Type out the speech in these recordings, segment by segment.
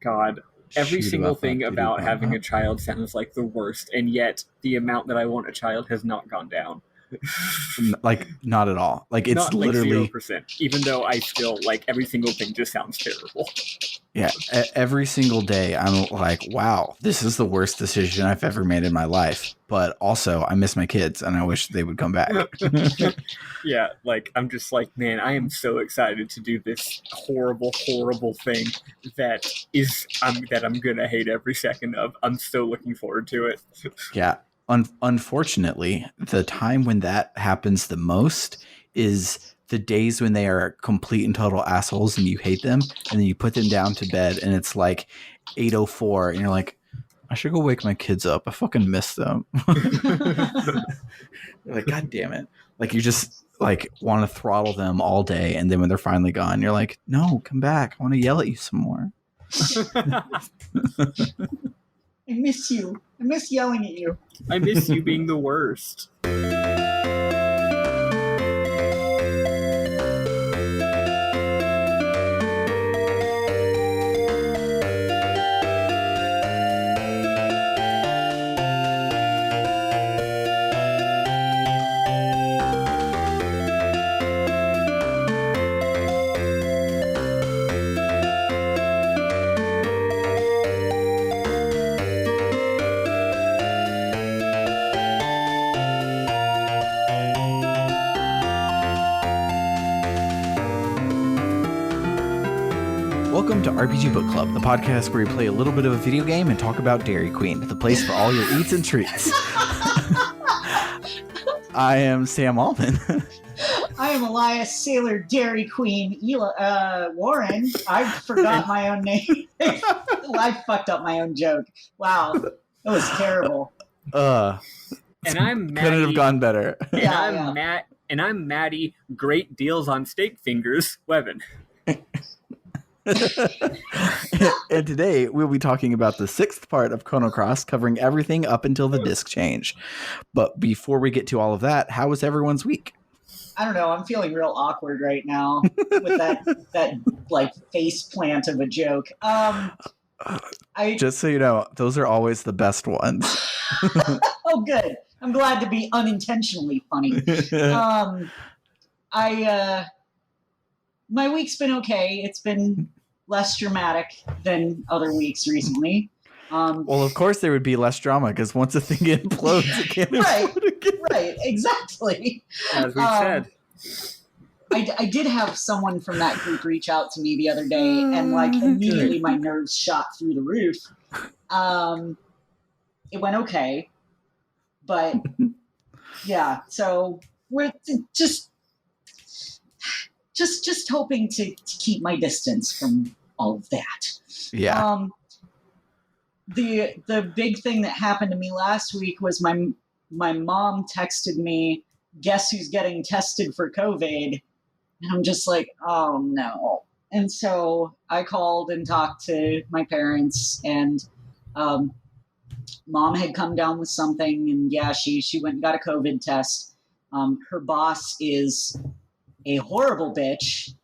God. Every Shoot single about thing that, about dude, having about a child sounds like the worst, and yet the amount that I want a child has not gone down. like not at all. Like it's Not like literally 0%, even though I still, like, every single thing just sounds terrible. yeah. Every single day, I'm like, wow, this is the worst decision I've ever made in my life. But also, I miss my kids, and I wish they would come back. Yeah, like, I'm just like, man, I am so excited to do this horrible, horrible thing that I'm gonna hate every second of. I'm so looking forward to it. Yeah. Unfortunately, the time when that happens the most is the days when they are complete and total assholes and you hate them, and then you put them down to bed and it's like 8:04 and you're like, I should go wake my kids up. I fucking miss them. You're like, God damn it. Like you just like want to throttle them all day, and then when they're finally gone, you're like, no, come back. I want to yell at you some more. I miss you. I miss yelling at you. I miss you being the worst. Welcome to RPG Book Club, the podcast where we play a little bit of a video game and talk about Dairy Queen, the place for all your eats and treats. I am Sam Allman. I am Elias Sailor Dairy Queen Warren. I forgot my own name. I fucked up my own joke. Wow, that was terrible. And I'm Maddy. Couldn't have gone better. And I'm Maddy. Great deals on steak fingers. Webbin. And today we'll be talking about the 6th part of Chrono Cross, covering everything up until the disc change. But before we get to all of that, how was everyone's week? I don't know. I'm feeling real awkward right now with that like face plant of a joke. Just so you know, those are always the best ones. Oh, good. I'm glad to be unintentionally funny. My week's been okay. It's been less dramatic than other weeks recently. Well, of course there would be less drama because once a thing implodes, it can't implode again. Right, exactly. As we said. I did have someone from that group reach out to me the other day, and like immediately my nerves shot through the roof. It went okay, but yeah. So we're just hoping to keep my distance from all of that. Yeah. The big thing that happened to me last week was my mom texted me, guess who's getting tested for COVID? And I'm just like, oh no. And so I called and talked to my parents, and mom had come down with something, and yeah, she went and got a COVID test. Her boss is a horrible bitch,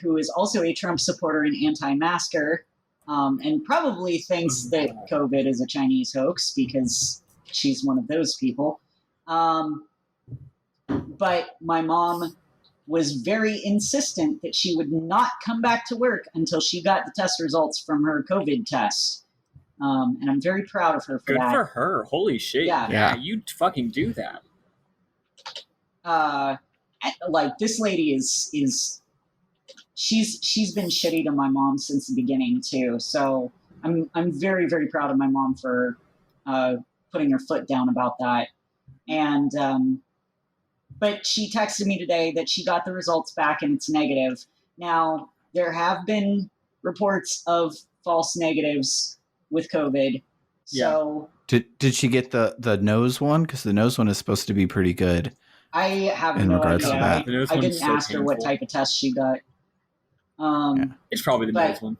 who is also a Trump supporter and anti-masker, and probably thinks that COVID is a Chinese hoax because she's one of those people. But my mom was very insistent that she would not come back to work until she got the test results from her COVID test. And I'm very proud of her for that. Good for her. Holy shit. Yeah, you fucking do that. Like this lady is she's been shitty to my mom since the beginning too. So I'm very, very proud of my mom for putting her foot down about that. And but she texted me today that she got the results back and it's negative. Now there have been reports of false negatives with COVID. So did she get the nose one? Because the nose one is supposed to be pretty good. I have no idea. I didn't ask her what type of test she got. It's probably the nose one.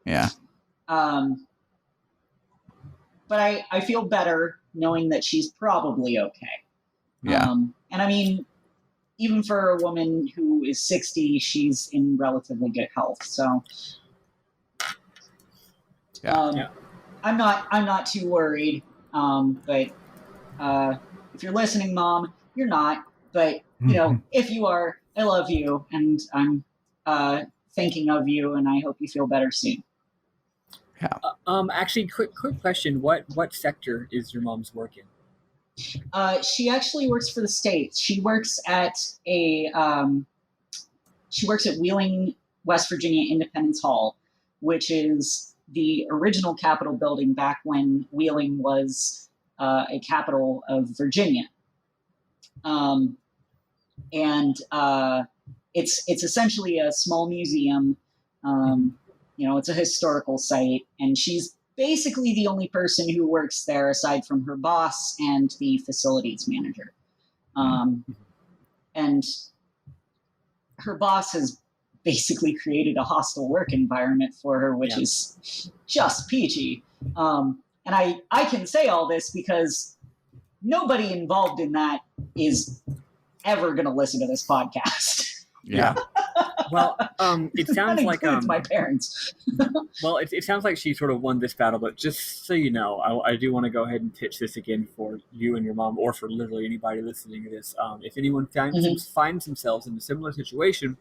Yeah. But I feel better knowing that she's probably okay. Yeah. And I mean, even for a woman who is 60, she's in relatively good health. So Yeah. I'm not too worried. But if you're listening, Mom, you're not. But if you are, I love you, and I'm thinking of you, and I hope you feel better soon. Yeah. Actually, quick question: what sector is your mom's work in? She actually works for the state. She works at Wheeling, West Virginia Independence Hall, which is the original Capitol building back when Wheeling was a capital of Virginia. And it's essentially a small museum. It's a historical site, and she's basically the only person who works there aside from her boss and the facilities manager. And her boss has basically created a hostile work environment for her, which is just peachy. And I can say all this because nobody involved in that is ever going to listen to this podcast. Yeah. Well, it sounds like my parents. Well, it sounds like she sort of won this battle, but just so you know, I do want to go ahead and pitch this again for you and your mom, or for literally anybody listening to this. If anyone finds themselves in a similar situation,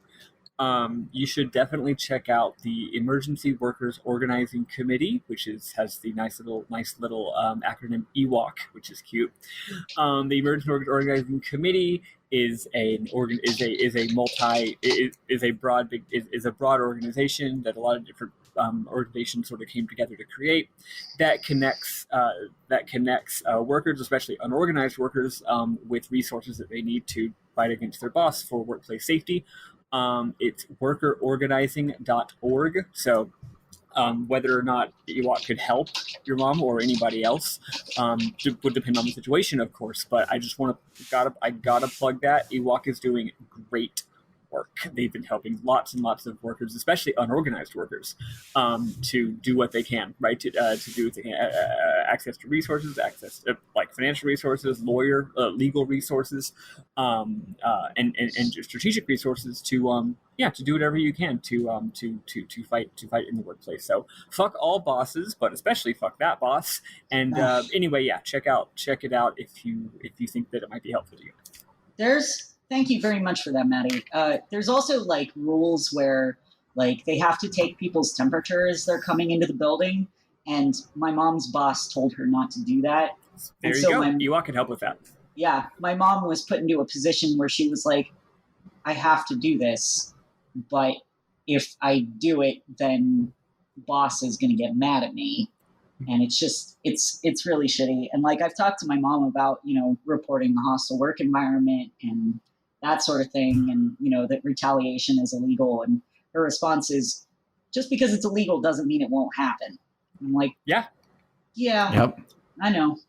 you should definitely check out the Emergency Workers Organizing Committee, which has the nice little acronym EWOC, which is cute. The Emergency Workers Organizing Committee is a broad organization that a lot of different organizations sort of came together to create, that connects workers, especially unorganized workers, with resources that they need to fight against their boss for workplace safety. It's workerorganizing.org. So whether or not EWOC could help your mom or anybody else would depend on the situation, of course. But I just gotta plug that EWOC is doing great work. They've been helping lots and lots of workers, especially unorganized workers, to do what they can, right? To do what they can, access to resources, access to like financial resources, legal resources, and just strategic resources to do whatever you can to fight in the workplace. So fuck all bosses, but especially fuck that boss. And anyway, check it out if you think that it might be helpful to you. Thank you very much for that, Maddy. There's also like rules where like they have to take people's temperature as they're coming into the building, and my mom's boss told her not to do that. There you go. EWOC can help with that. Yeah, my mom was put into a position where she was like, I have to do this, but if I do it, then boss is going to get mad at me. And it's really shitty. And like I've talked to my mom about, reporting the hostile work environment and that sort of thing, and that retaliation is illegal, and her response is, just because it's illegal doesn't mean it won't happen. I'm like, yeah, yep, I know.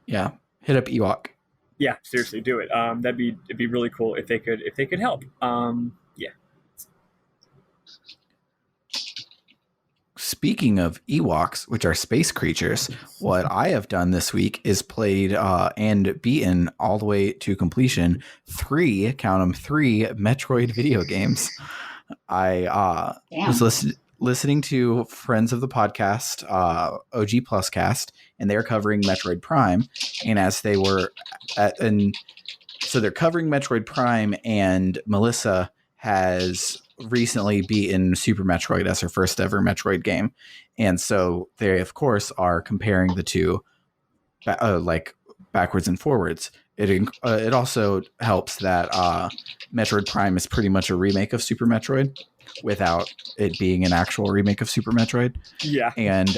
Yeah, hit up EWOC. Yeah, seriously, do it. It'd be really cool if they could help. Speaking of Ewoks, which are space creatures, what I have done this week is played and beaten all the way to completion 3 Metroid video games. I was listening to friends of the podcast, OG Plus Cast, and they're covering Metroid Prime. And as they were so they're covering Metroid Prime, and Melissa has recently beaten Super Metroid as her first ever Metroid game. And so they, of course, are comparing the two like backwards and forwards. It also helps that Metroid Prime is pretty much a remake of Super Metroid without it being an actual remake of Super Metroid. Yeah. And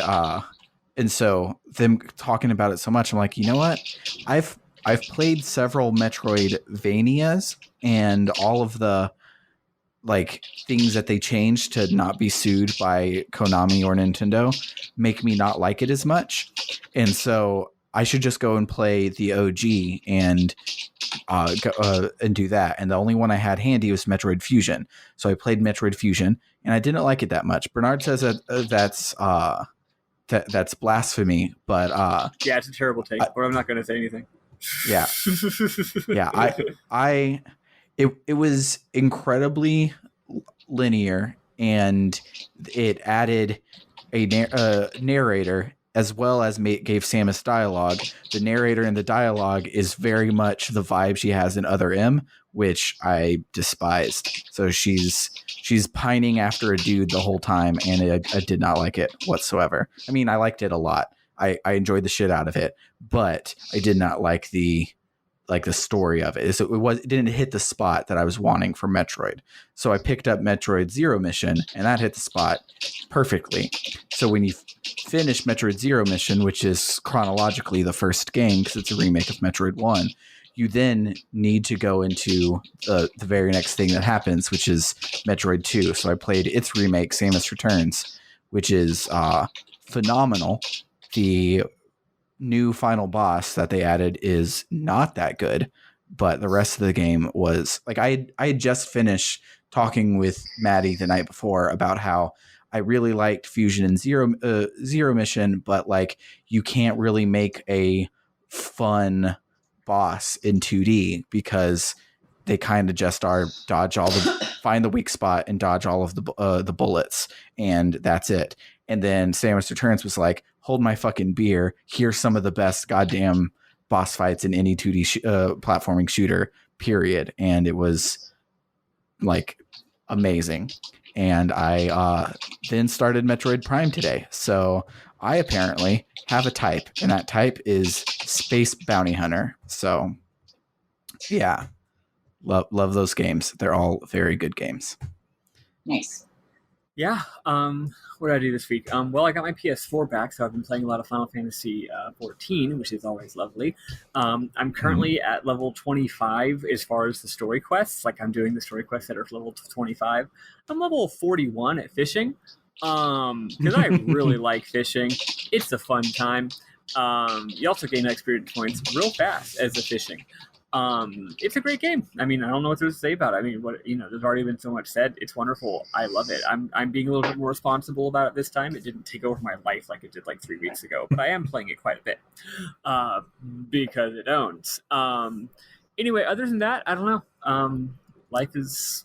so them talking about it so much, I'm like, you know what? I've played several Metroidvanias, and all of the like things that they changed to not be sued by Konami or Nintendo make me not like it as much. And so I should just go and play the OG and do that. And the only one I had handy was Metroid Fusion. So I played Metroid Fusion, and I didn't like it that much. Bernard says that that's blasphemy, but yeah, it's a terrible take. But I'm not going to say anything. Yeah, yeah. It was incredibly linear, and it added narrator as well as gave Samus dialogue. The narrator in the dialogue is very much the vibe she has in Other M, which I despised. So she's pining after a dude the whole time, and I did not like it whatsoever. I mean, I liked it a lot. I enjoyed the shit out of it, but I did not like the story of it. So it didn't hit the spot that I was wanting for Metroid. So I picked up Metroid Zero Mission, and that hit the spot perfectly. So when you finish Metroid Zero Mission, which is chronologically the first game because it's a remake of Metroid 1, you then need to go into the very next thing that happens, which is Metroid 2. So I played its remake, Samus Returns, which is phenomenal. The new final boss that they added is not that good, but the rest of the game was like, I had just finished talking with Maddy the night before about how I really liked Fusion and Zero Mission, but like you can't really make a fun boss in 2D because they kind of just are find the weak spot and dodge all of the bullets, and that's it. And then Samus Returns was like, hold my fucking beer. Here's some of the best goddamn boss fights in any 2D platforming shooter, period. And it was like amazing. And I then started Metroid Prime today. So I apparently have a type, and that type is Space Bounty Hunter. So yeah, love those games. They're all very good games. Nice. Yeah. What did I do this week? Well, I got my PS4 back, so I've been playing a lot of Final Fantasy 14, which is always lovely. I'm currently at level 25 as far as the story quests. Like, I'm doing the story quests that are level 25. I'm level 41 at fishing, because I really like fishing. It's a fun time. You also gain experience points real fast as a fishing. It's a great game. I mean, I don't know what to say about it. I mean, there's already been so much said. It's wonderful. I love it. I'm being a little bit more responsible about it this time. It didn't take over my life like it did like 3 weeks ago, but I am playing it quite a bit, because it owns. Anyway, other than that, I don't know. Life is,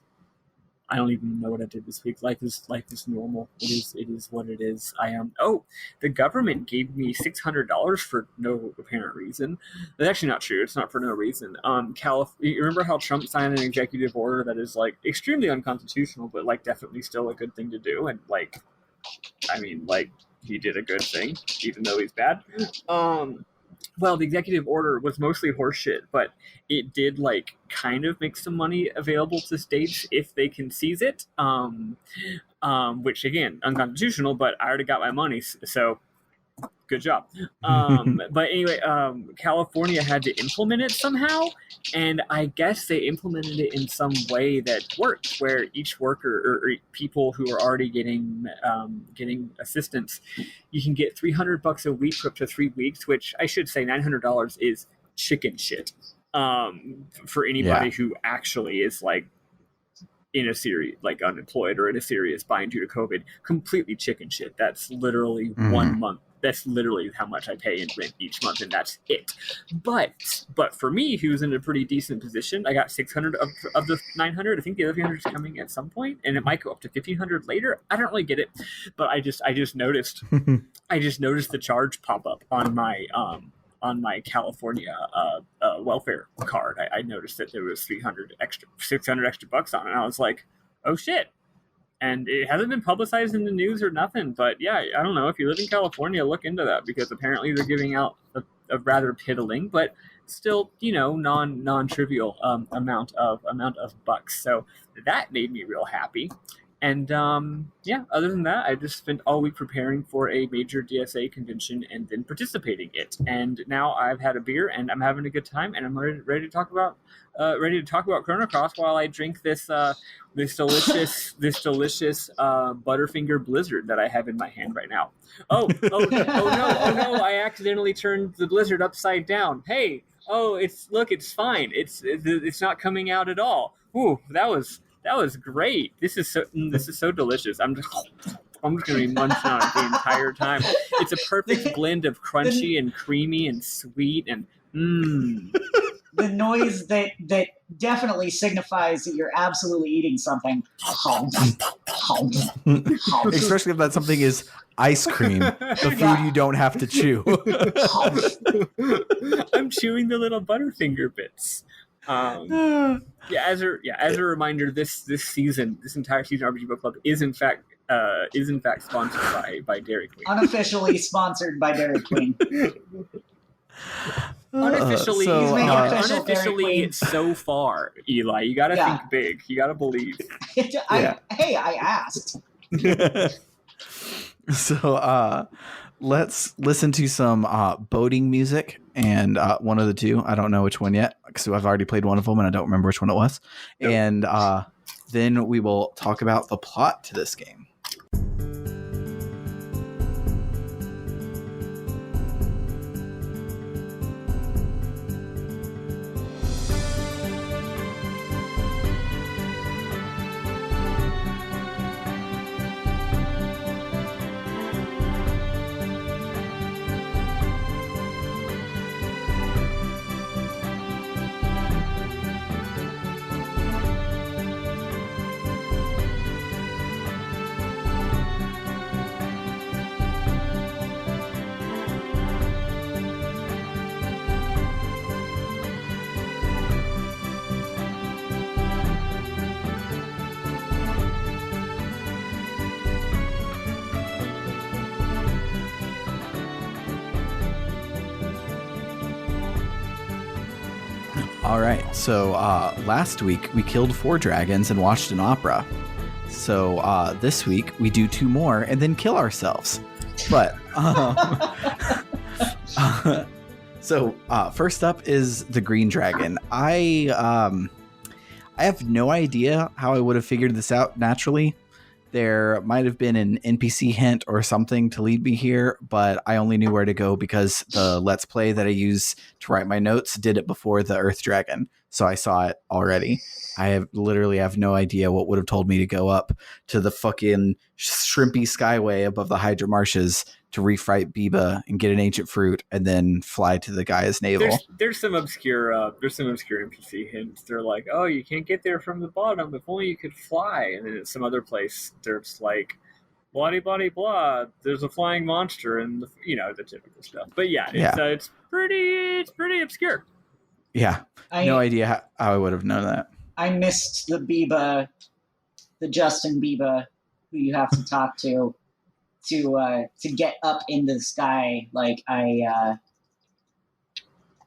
I don't even know what I did this week. Life is normal. It is what it is. The government gave me $600 for no apparent reason. That's actually not true. It's not for no reason. You remember how Trump signed an executive order that is like extremely unconstitutional, but like definitely still a good thing to do, and like, I mean, like he did a good thing, even though he's bad. Well, the executive order was mostly horseshit, but it did like kind of make some money available to states if they can seize it. Which again, unconstitutional, but I already got my money, so good job. But anyway, California had to implement it somehow, and I guess they implemented it in some way that worked, where each worker or people who are already getting assistance, you can get $300 a week for up to 3 weeks, which I should say $900 is chicken shit for anybody who actually is like in a serious, like unemployed or in a serious bind due to COVID. Completely chicken shit. That's literally 1 month. That's literally how much I pay in rent each month, and that's it. But for me, who's in a pretty decent position, I got 600 of the 900. I think the other 300 is coming at some point, and it might go up to 1,500 later. I don't really get it, but I just noticed the charge pop up on my California welfare card. I noticed that there was 600 extra bucks on it, and I was like, oh shit. And it hasn't been publicized in the news or nothing, but yeah, I don't know. If you live in California, look into that, because apparently they're giving out a rather piddling, but still, non-trivial amount of bucks. So that made me real happy. And other than that, I just spent all week preparing for a major DSA convention and then participating in it. And now I've had a beer and I'm having a good time, and I'm ready to talk about Chrono Cross while I drink this delicious Butterfinger Blizzard that I have in my hand right now. Oh no! I accidentally turned the Blizzard upside down. Hey, it's fine. It's not coming out at all. Ooh, that was great. This is so delicious. I'm just gonna be munching on it the entire time. It's a perfect blend of crunchy and creamy and sweet and The noise that definitely signifies that you're absolutely eating something. Especially if that something is ice cream, the food you don't have to chew. I'm chewing the little Butterfinger bits. As a reminder, this entire season RPG Book Club is in fact sponsored by Dairy Queen. Unofficially sponsored by Dairy Queen. Unofficially, unofficially so far, Eli. You gotta think big. You gotta believe. I asked. So let's listen to some boating music, and one of the two. I don't know which one yet, because I've already played one of them and I don't remember which one it was. Yep. And then we will talk about the plot to this game. All right, so last week we killed 4 dragons and watched an opera. So this week we do 2 more and then kill ourselves. But so first up is the green dragon. I have no idea how I would have figured this out naturally. There might have been an NPC hint or something to lead me here, but I only knew where to go because the Let's Play that I use to write my notes did it before the Earth Dragon. So I saw it already. I literally have no idea what would have told me to go up to the fucking shrimpy skyway above the Hydra Marshes to refight Biba and get an ancient fruit and then fly to the Gaia's navel. There's some obscure NPC hints. They're like, oh, you can't get there from the bottom. If only you could fly. And then at some other place, there's like, blah blah blah. There's a flying monster and the typical stuff. But it's pretty obscure. Yeah, no idea how I would have known that. I missed the Biba, the Justin Biba, who you have to talk to get up into the sky. Like I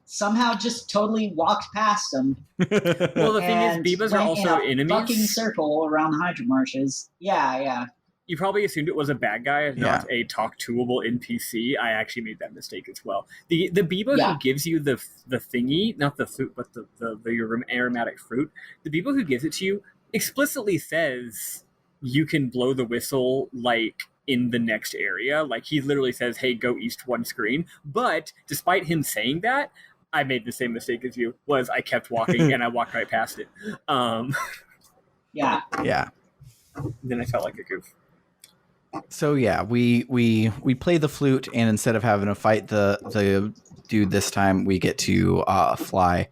somehow just totally walked past them. Well, the thing is, Bibas are also enemies. Fucking circle around the Hydra Marshes. Yeah. You probably assumed it was a bad guy and not a talk-toable NPC. I actually made that mistake as well. The Biba who gives you the thingy, not the fruit, but the aromatic fruit, the Biba who gives it to you explicitly says you can blow the whistle like in the next area. Like he literally says, hey, go east 1 screen. But despite him saying that, I made the same mistake as you. Was I kept walking and I walked right past it. Yeah. Then I felt like a goof. So yeah, we play the flute, and instead of having to fight the dude this time, we get to fly,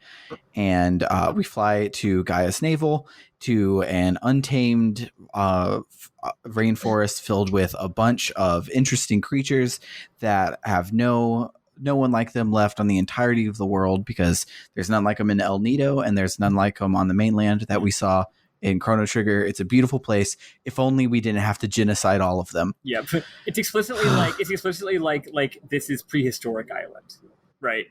and we fly to Gaia's navel, to an untamed rainforest filled with a bunch of interesting creatures that have no one like them left on the entirety of the world, because there's none like them in El Nido, and there's none like them on the mainland that we saw in Chrono Trigger. It's a beautiful place. If only we didn't have to genocide all of them. Yeah, it's explicitly like this is prehistoric island, right?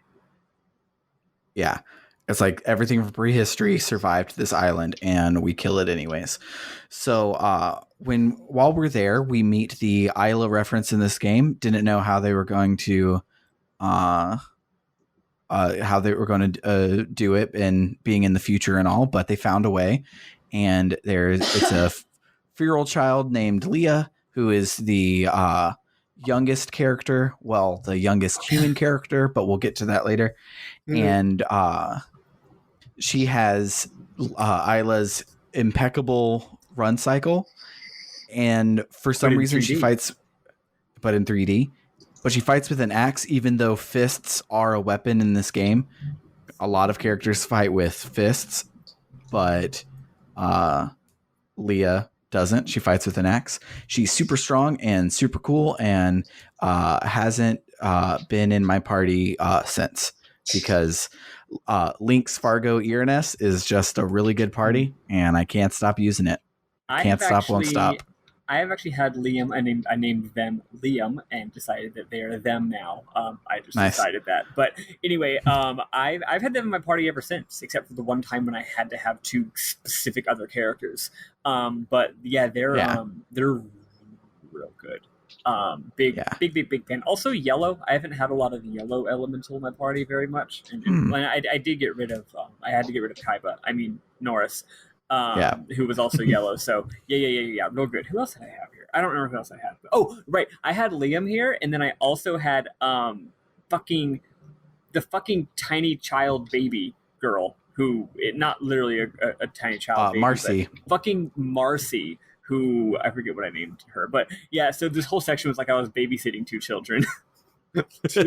Yeah, it's like everything from prehistory survived this island, and we kill it anyways. So while we're there, we meet the Isla reference in this game. Didn't know how they were going to do it and being in the future and all, but they found a way. And it's a feral child named Leah, who is the youngest character. Well, the youngest human character, but we'll get to that later. Mm-hmm. And she has Isla's impeccable run cycle. And for some reason, she fights, but in 3D. But she fights with an axe, even though fists are a weapon in this game. A lot of characters fight with fists. but Leah doesn't. She fights with an axe. She's super strong and super cool, and hasn't been in my party since, because Link's Fargo Earnest is just a really good party, and I can't stop using it. Won't stop. I have actually had Liam. I named them Liam and decided that they are them now. I just decided that. But anyway, I've had them in my party ever since, except for the one time when I had to have 2 specific other characters. But yeah, they're real good. Big fan. Also, yellow. I haven't had a lot of yellow elemental in my party very much, and I did get rid of. I had to get rid of Kaiba. I mean Norris. Who was also yellow. So yeah, real good. Who else did I have here? I don't remember who else I had. Oh, right, I had Liam here, and then I also had the fucking tiny child baby girl not literally a tiny child baby, Marcy. Fucking Marcy, who I forget what I named her, but yeah. So this whole section was like I was babysitting 2 children. She's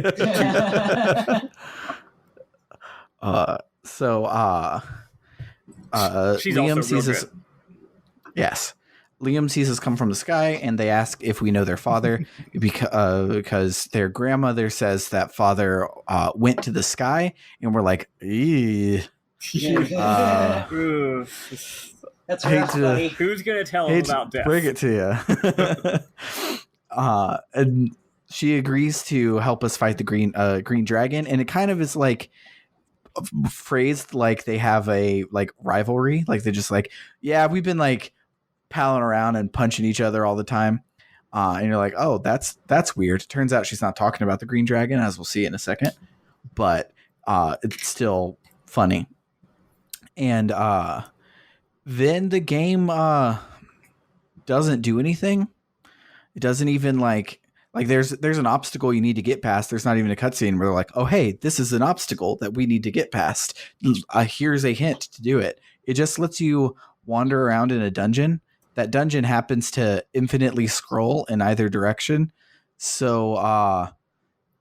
Liam also sees real us. good. Yes, Liam sees us come from the sky, and they ask if we know their father because their grandmother says that father went to the sky, and we're like, that's rough, buddy. Who's gonna tell him about death? Bring it to you. And she agrees to help us fight the green dragon, and it kind of is like phrased like they have a like rivalry, like they're just like, yeah, we've been like palling around and punching each other all the time, and you're like, oh, that's weird. Turns out she's not talking about the green dragon, as we'll see in a second, but it's still funny. And then the game doesn't do anything. It doesn't even like there's an obstacle you need to get past. There's not even a cutscene where they're like, oh, hey, this is an obstacle that we need to get past. Here's a hint to do it. It just lets you wander around in a dungeon. That dungeon happens to infinitely scroll in either direction. So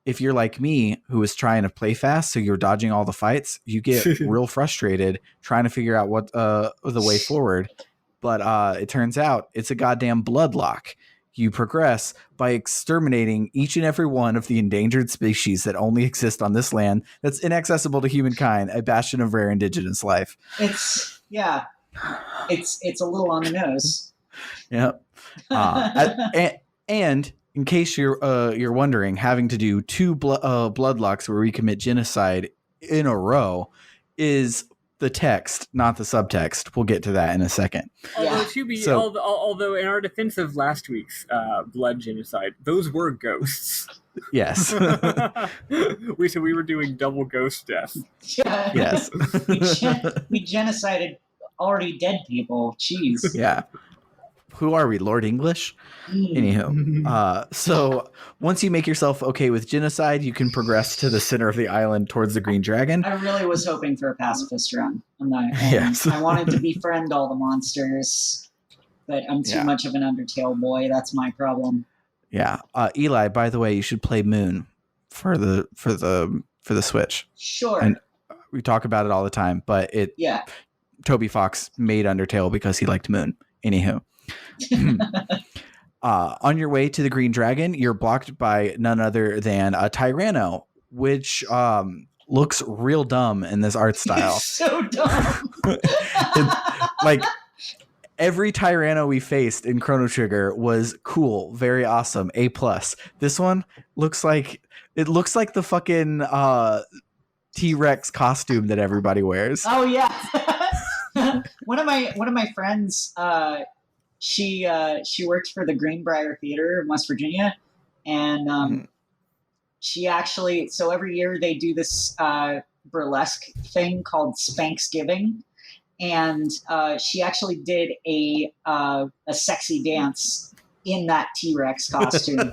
if you're like me, who is trying to play fast, so you're dodging all the fights, you get real frustrated trying to figure out what the way forward. But it turns out it's a goddamn bloodlock. You progress by exterminating each and every one of the endangered species that only exist on this land that's inaccessible to humankind, a bastion of rare indigenous life. It's a little on the nose. Yep. And in case you're wondering, having to do 2 bloodlocks where we commit genocide in a row is the text, not the subtext. We'll get to that in a second. Although in our defense of last week's blood genocide, those were ghosts. Yes. we were doing double ghost death. Yeah. Yes. we genocided already dead people. Jeez. Yeah. Who are we, Lord English? Anywho, so once you make yourself okay with genocide, you can progress to the center of the island towards the green dragon. I really was hoping for a pacifist run. Yes. I wanted to befriend all the monsters, but I'm too much of an Undertale boy. That's my problem. Yeah. Eli, by the way, you should play Moon for the Switch. Sure. And we talk about it all the time, but Toby Fox made Undertale because he liked Moon. Anywho. On your way to the green dragon, you're blocked by none other than a Tyranno, which looks real dumb in this art style. So dumb. Like every Tyranno we faced in Chrono Trigger was cool, very awesome, A+. This one looks like the fucking T-Rex costume that everybody wears. Oh yeah. One of my friends, she worked for the Greenbrier Theater in West Virginia, and she actually, so every year they do this burlesque thing called Spanksgiving, and she actually did a sexy dance in that T-Rex costume.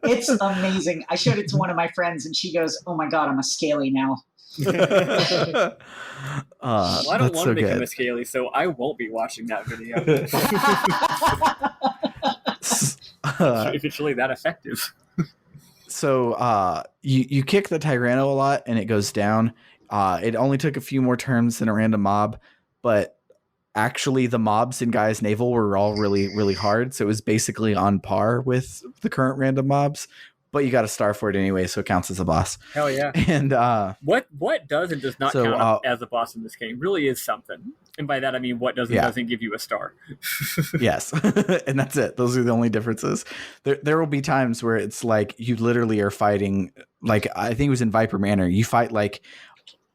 It's amazing. I showed it to one of my friends, and she goes, "Oh my god, I'm a scaly now." Well, I don't want to become a scaly, so I won't be watching that video. If it's really that effective. So you kick the Tyranno a lot and it goes down. It only took a few more turns than a random mob, but actually the mobs in Gaia's Navel were all really, really hard. So it was basically on par with the current random mobs, but you got a star for it anyway. So it counts as a boss. Hell yeah. And what does and does not count up as a boss in this game really is something. And by that, I mean, what does and doesn't give you a star. Yes. And that's it. Those are the only differences. There will be times where it's like you literally are fighting, like I think it was in Viper Manor. You fight like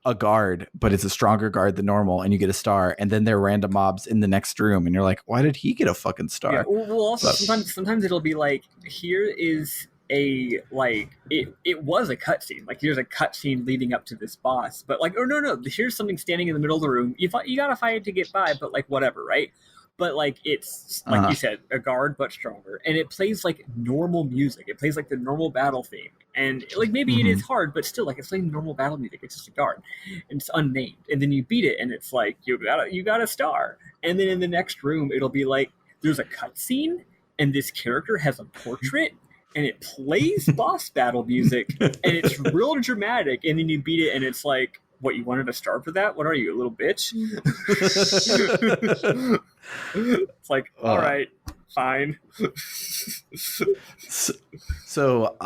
a guard, but it's a stronger guard than normal, and you get a star. And then there are random mobs in the next room, and you're like, why did he get a fucking star? Yeah, well, also sometimes it'll be like, here is a like it was a cutscene. Like here's a cutscene leading up to this boss, but like, oh no, here's something standing in the middle of the room. You gotta fight it to get by, but like whatever, right? But like it's like you said, a guard but stronger, and it plays like normal music. It plays like the normal battle theme, and like maybe it is hard, but still like it's playing normal battle music. It's just a guard, and it's unnamed, and then you beat it, and it's like you got a star, and then in the next room it'll be like there's a cutscene, and this character has a portrait. And it plays boss battle music, and it's real dramatic. And then you beat it, and it's like, what, you wanted a star for that? What are you, a little bitch? It's like, all right, fine. So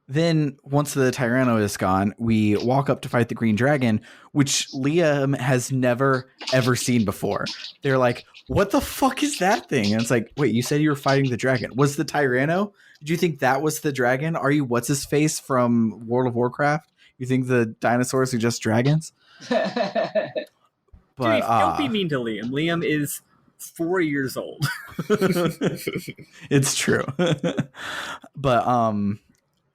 then once the Tyranno is gone, we walk up to fight the Green Dragon, which Liam has never, ever seen before. They're like, what the fuck is that thing? And it's like, wait, you said you were fighting the dragon. Was the Tyranno? Did you think that was the dragon? Are you what's-his-face from World of Warcraft? You think the dinosaurs are just dragons? But dude, don't be mean to Liam. Liam is 4 years old. It's true. But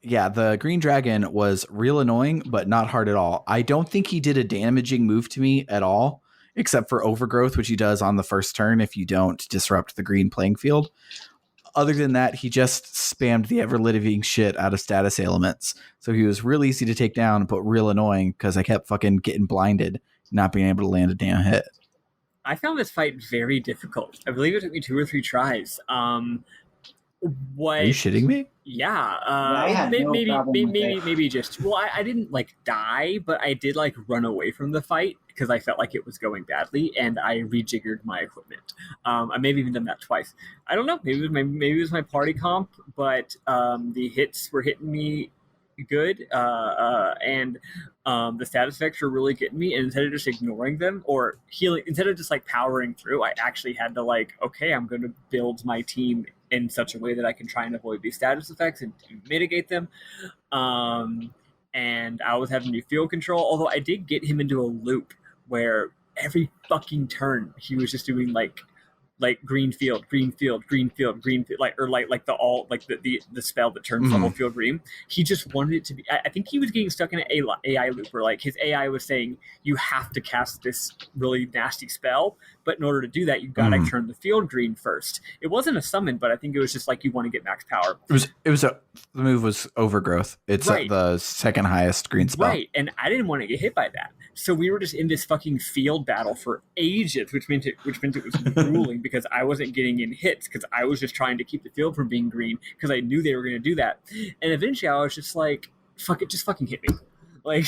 yeah, the Green Dragon was real annoying, but not hard at all. I don't think he did a damaging move to me at all, except for Overgrowth, which he does on the first turn if you don't disrupt the green playing field. Other than that, he just spammed the ever-living shit out of status ailments. So he was real easy to take down, but real annoying because I kept fucking getting blinded, not being able to land a damn hit. I found this fight very difficult. I believe it took me 2 or 3 tries. What? Are you shitting me? Yeah. Maybe just. Well, I didn't like die, but I did like run away from the fight because I felt like it was going badly, and I rejiggered my equipment. I maybe even done that twice. I don't know. Maybe it was my party comp, but the hits were hitting me good, and the status effects were really getting me. And instead of just ignoring them or healing, instead of just like powering through, I actually had to like, okay, I'm going to build my team in such a way that I can try and avoid these status effects and mitigate them. And I was having to field control, although I did get him into a loop where every fucking turn he was just doing like green field, like the spell that turns the whole field green. He just wanted it to be. I think he was getting stuck in an AI loop where like his AI was saying you have to cast this really nasty spell, but in order to do that you gotta turn the field green first. It wasn't a summon, but I think it was just like you want to get max power. The move was Overgrowth. It's the second highest green spell. Right, and I didn't want to get hit by that. So we were just in this fucking field battle for ages, which meant it was grueling because I wasn't getting in hits because I was just trying to keep the field from being green because I knew they were going to do that. And eventually I was just like, fuck it, just fucking hit me. Like,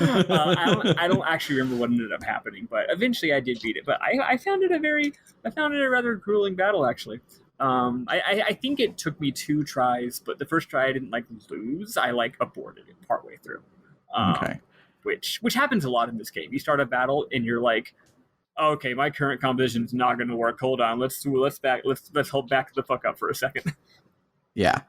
I don't actually remember what ended up happening, but eventually I did beat it. But I found it a rather grueling battle, actually. I think it took me 2 tries, but the first try I didn't like lose. I like aborted it partway through. Okay. Which happens a lot in this game. You start a battle and you're like, okay, my current composition is not going to work. Hold on, let's hold back the fuck up for a second. Yeah.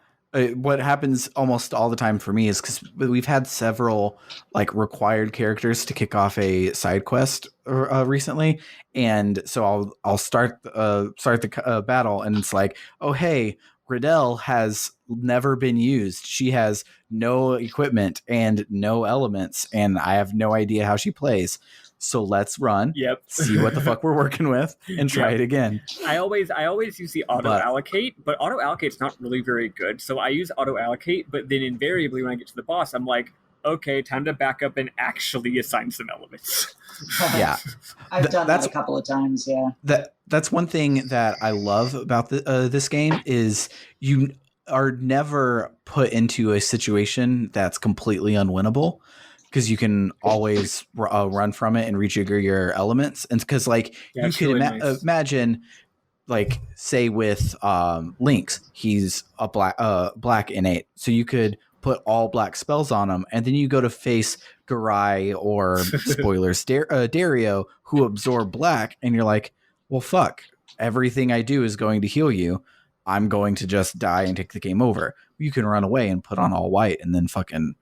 What happens almost all the time for me is because we've had several like required characters to kick off a side quest recently, and so I'll start the battle, and it's like, oh hey, Riddell has never been used. She has no equipment and no elements, and I have no idea how she plays. So let's run. Yep. See what the fuck we're working with and try it again. I always use the auto allocate, but auto allocate's not really very good. So I use auto allocate, but then invariably when I get to the boss, I'm like, okay, time to back up and actually assign some elements. Yeah. I've done that a couple of times, yeah. That's one thing that I love about this game is you are never put into a situation that's completely unwinnable. because you can always run from it and rejigger your elements. And because like you That's could really nice. imagine, like say with Lynx, he's a black innate, so you could put all black spells on him, and then you go to face Garai or spoilers Dario, who absorb black, and you're like, well, fuck, everything I do is going to heal you. I'm going to just die and take the game over. You can run away and put on all white and then fucking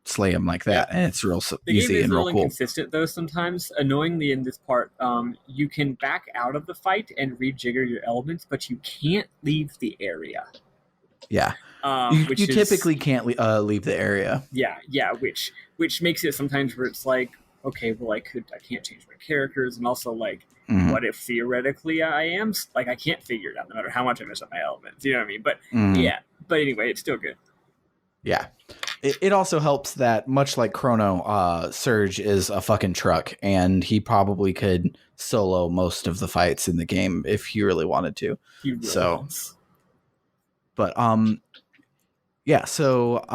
slay him like that, and it's real The easy game is and a real little cool. inconsistent though sometimes. Annoyingly in this part, you can back out of the fight and rejigger your elements, but you can't leave the area. Yeah. You typically can't leave the area. Yeah, which makes it sometimes where it's like, okay, well, I can't change my characters, and also like, what if theoretically I am like I can't figure it out no matter how much I mess up my elements, you know what I mean? But yeah, but anyway, it's still good. Yeah. It also helps that, much like Chrono, Surge is a fucking truck, and he probably could solo most of the fights in the game if he really wanted to. He really does. But yeah. So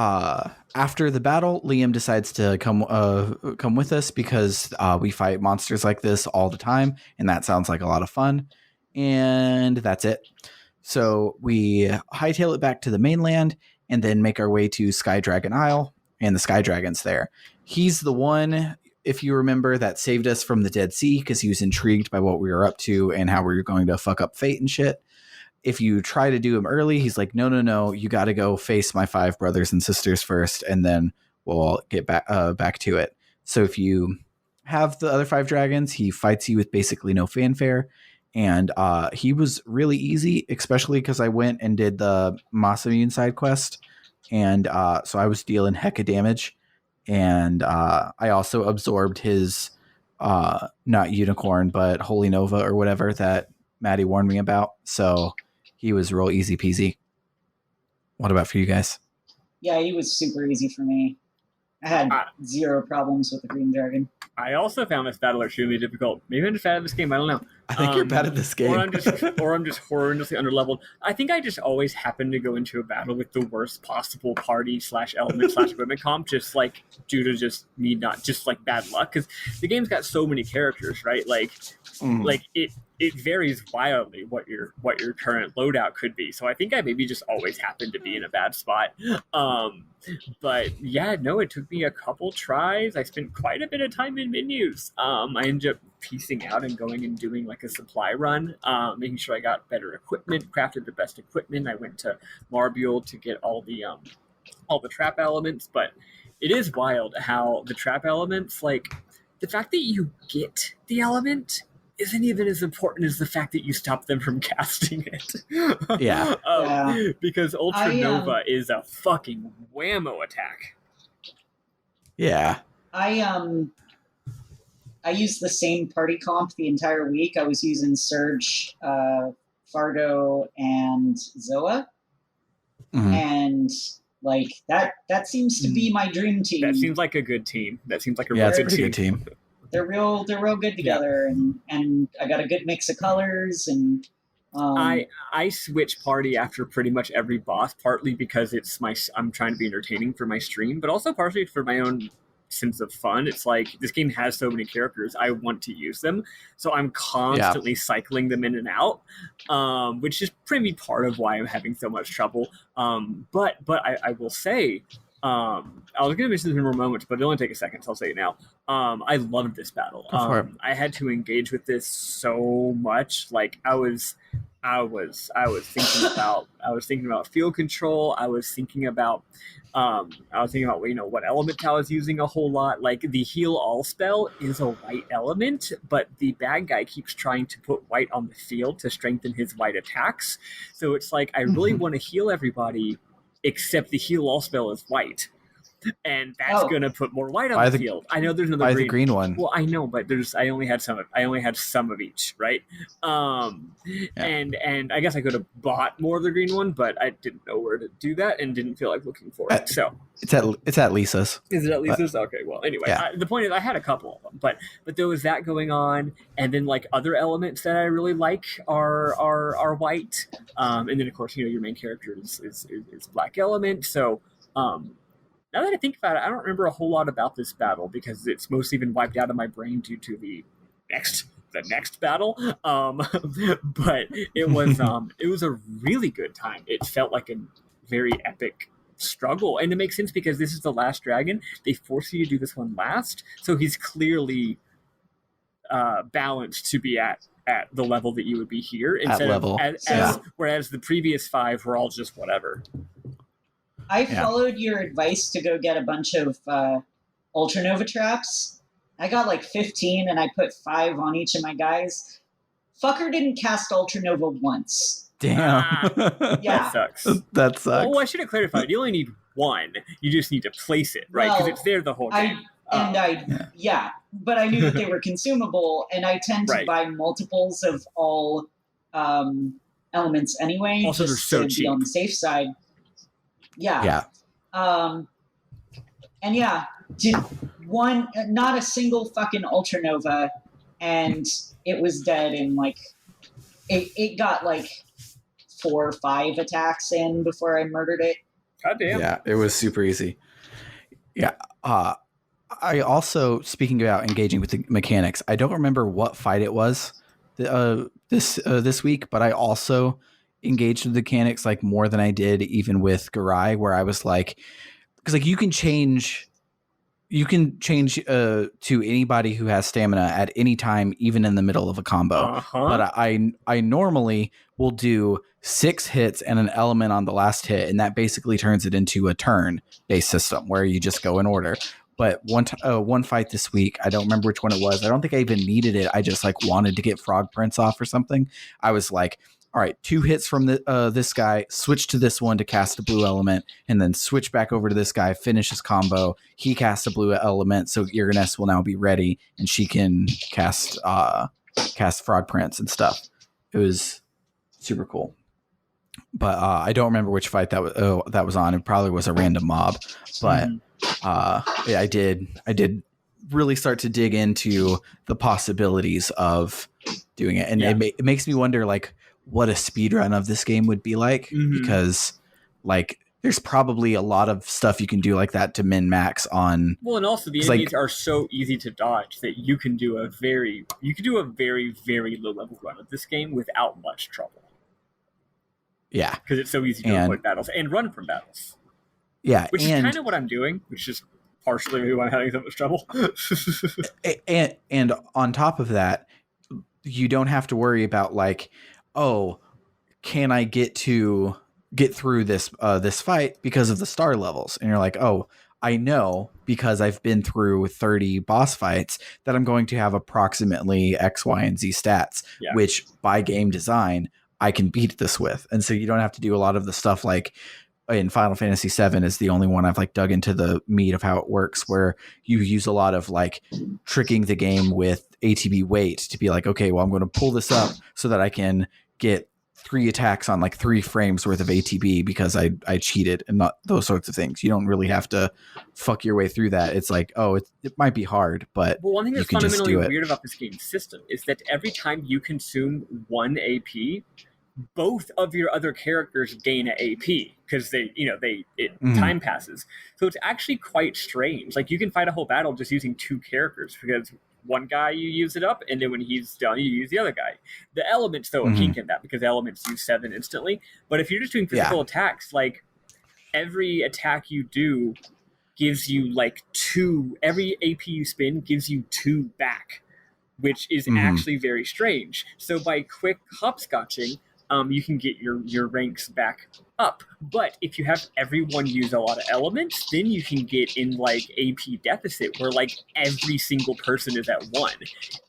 after the battle, Liam decides to come with us because we fight monsters like this all the time, and that sounds like a lot of fun. And that's it. So we hightail it back to the mainland, and then make our way to Sky Dragon Isle, and the Sky Dragon's there. He's the one, if you remember, that saved us from the Dead Sea because he was intrigued by what we were up to and how we were going to fuck up fate and shit. If you try to do him early, he's like, no, you got to go face my 5 brothers and sisters first, and then we'll get back to it. So if you have the other 5 dragons, he fights you with basically no fanfare. And he was really easy, especially because I went and did the Masamune side quest. And so I was dealing hecka damage. And I also absorbed his, not unicorn, but Holy Nova or whatever that Maddy warned me about. So he was real easy peasy. What about for you guys? Yeah, he was super easy for me. I had 0 problems with the green dragon. I also found this battle extremely difficult. Maybe I'm just bad at this game. I don't know. I think you're bad at this game. Or I'm just horrendously underleveled. I think I just always happen to go into a battle with the worst possible party /element /equipment comp, just like due to just me not just like bad luck, because the game's got so many characters, right? Like it varies wildly what your current loadout could be. So I think I maybe just always happen to be in a bad spot. But yeah, no, it took me a couple tries. I spent quite a bit of time in menus. I ended up piecing out and going and doing like a supply run, making sure I got better equipment, crafted the best equipment. I went to Marbule to get all the trap elements. But it is wild how the trap elements, like the fact that you get the element isn't even as important as the fact that you stop them from casting it. Yeah. Because Ultra Nova is a fucking whammo attack. Yeah. I used the same party comp the entire week. I was using Surge, Fargo, and Zoa. And like that seems to be my dream team. That seems like a good team. That seems like a it's a pretty good team. They're real good together, and I got a good mix of colors. And I switch party after pretty much every boss, partly because I'm trying to be entertaining for my stream, but also partially for my own sense of fun. It's like this game has so many characters, I want to use them, so I'm constantly cycling them in and out, which is pretty part of why I'm having so much trouble. But I will say, I was going to mention this in more moments, but it'll only take a second, so I'll say it now. I loved this battle. I had to engage with this so much. Like I was thinking about field control. I was thinking about what element I was using a whole lot. Like the heal all spell is a white element, but the bad guy keeps trying to put white on the field to strengthen his white attacks. So it's like I really want to heal everybody, except the heal all spell is white, and that's gonna put more white on the field. I know there's another the green one. Well, I know, but I only had some of each, right? And I guess I could have bought more of the green one, but I didn't know where to do that and didn't feel like looking for it. So it's at Lisa's. Is it at Lisa's? Okay, well, anyway, the point is I had a couple of them, but there was that going on, and then like other elements that I really like are white, and then of course your main character is black element, so Now that I think about it, I don't remember a whole lot about this battle because it's mostly been wiped out of my brain due to the next battle. But it was a really good time. It felt like a very epic struggle, and it makes sense because this is the last dragon. They force you to do this one last, so he's clearly balanced to be at the level that you would be here instead of whereas the previous 5 were all just whatever. I followed your advice to go get a bunch of Ultranova traps. I got like 15 and I put 5 on each of my guys. Fucker didn't cast Ultranova once. Damn. Yeah. That sucks. That sucks. Oh, I should have clarified. You only need 1. You just need to place it, right? Because it's there the whole game. But I knew that they were consumable, and I tend to buy multiples of all elements anyway. Also, just they're so to cheap. be on the safe side. Yeah. Did one, not a single fucking Ultranova, and it was dead in like, it got like 4 or 5 attacks in before I murdered it. God damn. Yeah, it was super easy. Yeah. I also, speaking about engaging with the mechanics, I don't remember what fight it was this week, but I also engaged with the mechanics like more than I did even with Garai, where I was like, because like you can change to anybody who has stamina at any time, even in the middle of a combo. But I normally will do 6 hits and an element on the last hit, and that basically turns it into a turn-based system where you just go in order. But one fight this week, I don't remember which one it was. I don't think I even needed it. I just like wanted to get Frog Prince off or something. I was like, all right, 2 hits from this guy, switch to this one to cast a blue element, and then switch back over to this guy, finish his combo. He casts a blue element, so Irganess will now be ready, and she can cast Frog Prince and stuff. It was super cool. But I don't remember which fight that was on. It probably was a random mob, but I did really start to dig into the possibilities of doing it, and it makes me wonder like what a speedrun of this game would be like, because like there's probably a lot of stuff you can do like that to min max on. Well, and also the enemies are so easy to dodge that you can do a very very low level run of this game without much trouble. Yeah, because it's so easy to avoid battles and run from battles. Yeah, which is kind of what I'm doing, which is partially why I'm having so much trouble. and on top of that, you don't have to worry about like, oh, can I get through this fight because of the star levels? And you're like, oh, I know because I've been through 30 boss fights that I'm going to have approximately X, Y, and Z stats, which by game design I can beat this with. And so you don't have to do a lot of the stuff like in Final Fantasy VII is the only one I've like dug into the meat of how it works, where you use a lot of like tricking the game with ATB weight to be like, okay, well, I'm going to pull this up so that I can get 3 attacks on like 3 frames worth of ATB because I cheated, and not those sorts of things. You don't really have to fuck your way through that. It's like, oh, it might be hard, but one thing that's you can just do it. weird about this game's system is that every time you consume 1 AP, both of your other characters gain an AP because time passes. So it's actually quite strange. Like you can fight a whole battle just using 2 characters because one guy you use it up, and then when he's done, you use the other guy. The elements throw a kink in that because elements use 7 instantly. But if you're just doing physical attacks, like every attack you do gives you like 2. Every AP you spin gives you 2 back, which is actually very strange. So by quick hopscotching, you can get your ranks back up. But if you have everyone use a lot of elements, then you can get in like AP deficit where like every single person is at 1.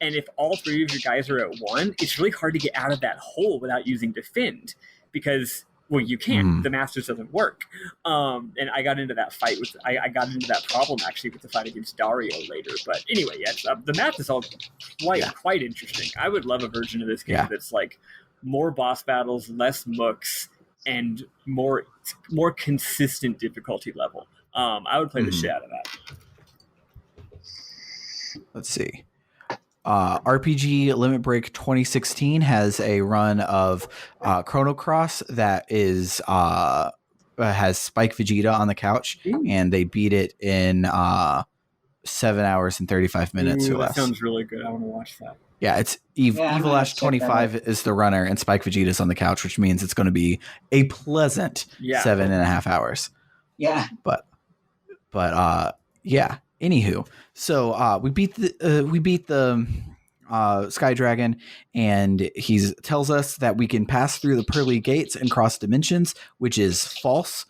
And if all 3 of your guys are at 1, it's really hard to get out of that hole without using defend because, well, you can't. The Masters doesn't work. And I got into that fight I got into that problem actually with the fight against Dario later. But anyway, the math is all quite interesting. I would love a version of this game that's like more boss battles, less mooks, and more consistent difficulty level. I would play the shit out of that. Let's see. RPG Limit Break 2016 has a run of Chrono Cross that is has Spike Vegeta on the couch, and they beat it in 7 hours and 35 minutes or that less. sounds really good. I want to watch that. Yeah, it's Evil Ash 25 is the runner, and Spike Vegeta's on the couch, which means it's going to be a pleasant 7.5 hours. Yeah. But yeah. Anywho, so we beat the Sky Dragon, and he tells us that we can pass through the pearly gates and cross dimensions, which is false.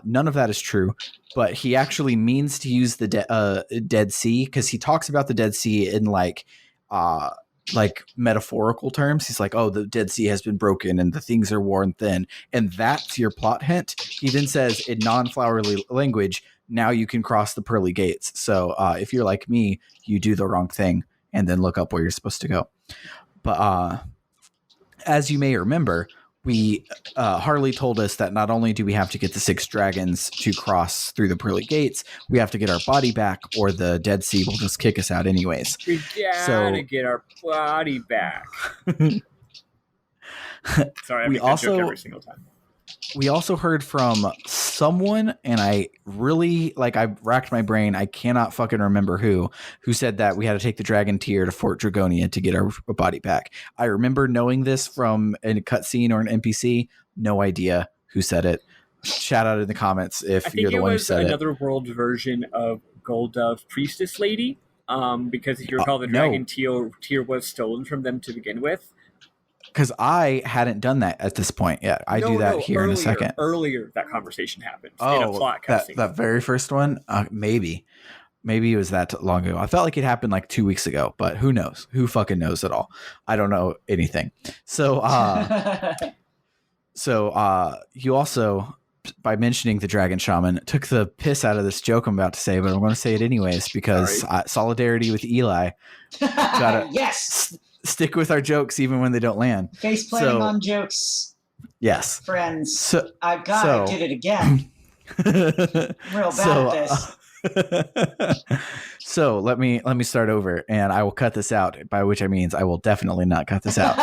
None of that is true, but he actually means to use the Dead Sea, because he talks about the Dead Sea in like metaphorical terms. He's like, oh, the Dead Sea has been broken and the things are worn thin, and that's your plot hint. He then says in non-flowery language, now you can cross the pearly gates. So if you're like me, you do the wrong thing and then look up where you're supposed to go. But as you may remember, Harley told us that not only do we have to get the 6 dragons to cross through the pearly gates, we have to get our body back, or the Dead Sea will just kick us out anyways. We gotta get our body back. Sorry, I make that joke every single time. We also heard from someone, and I really, I racked my brain. I cannot fucking remember who said that we had to take the Dragon Tier to Fort Dragonia to get our body back. I remember knowing this from a cutscene or an NPC. No idea who said it. Shout out in the comments if you're the one who said it. Another world version of Goldove Priestess Lady, because if you recall, the Dragon Tier was stolen from them to begin with. Because I hadn't done that at this point yet. I do that here in a second. Earlier, that conversation happened in a plot cutscene. That very first one? Maybe it was that long ago. I felt like it happened like 2 weeks ago, but who knows? Who fucking knows at all? I don't know anything. So, you also, by mentioning the Dragon Shaman, took the piss out of this joke I'm about to say, but I'm going to say it anyways because solidarity with Eli. Yes. Stick with our jokes even when they don't land. Face planting on jokes. Yes. Friends. I did it again. Real bad at this. So let me start over, and I will cut this out, by which I means I will definitely not cut this out.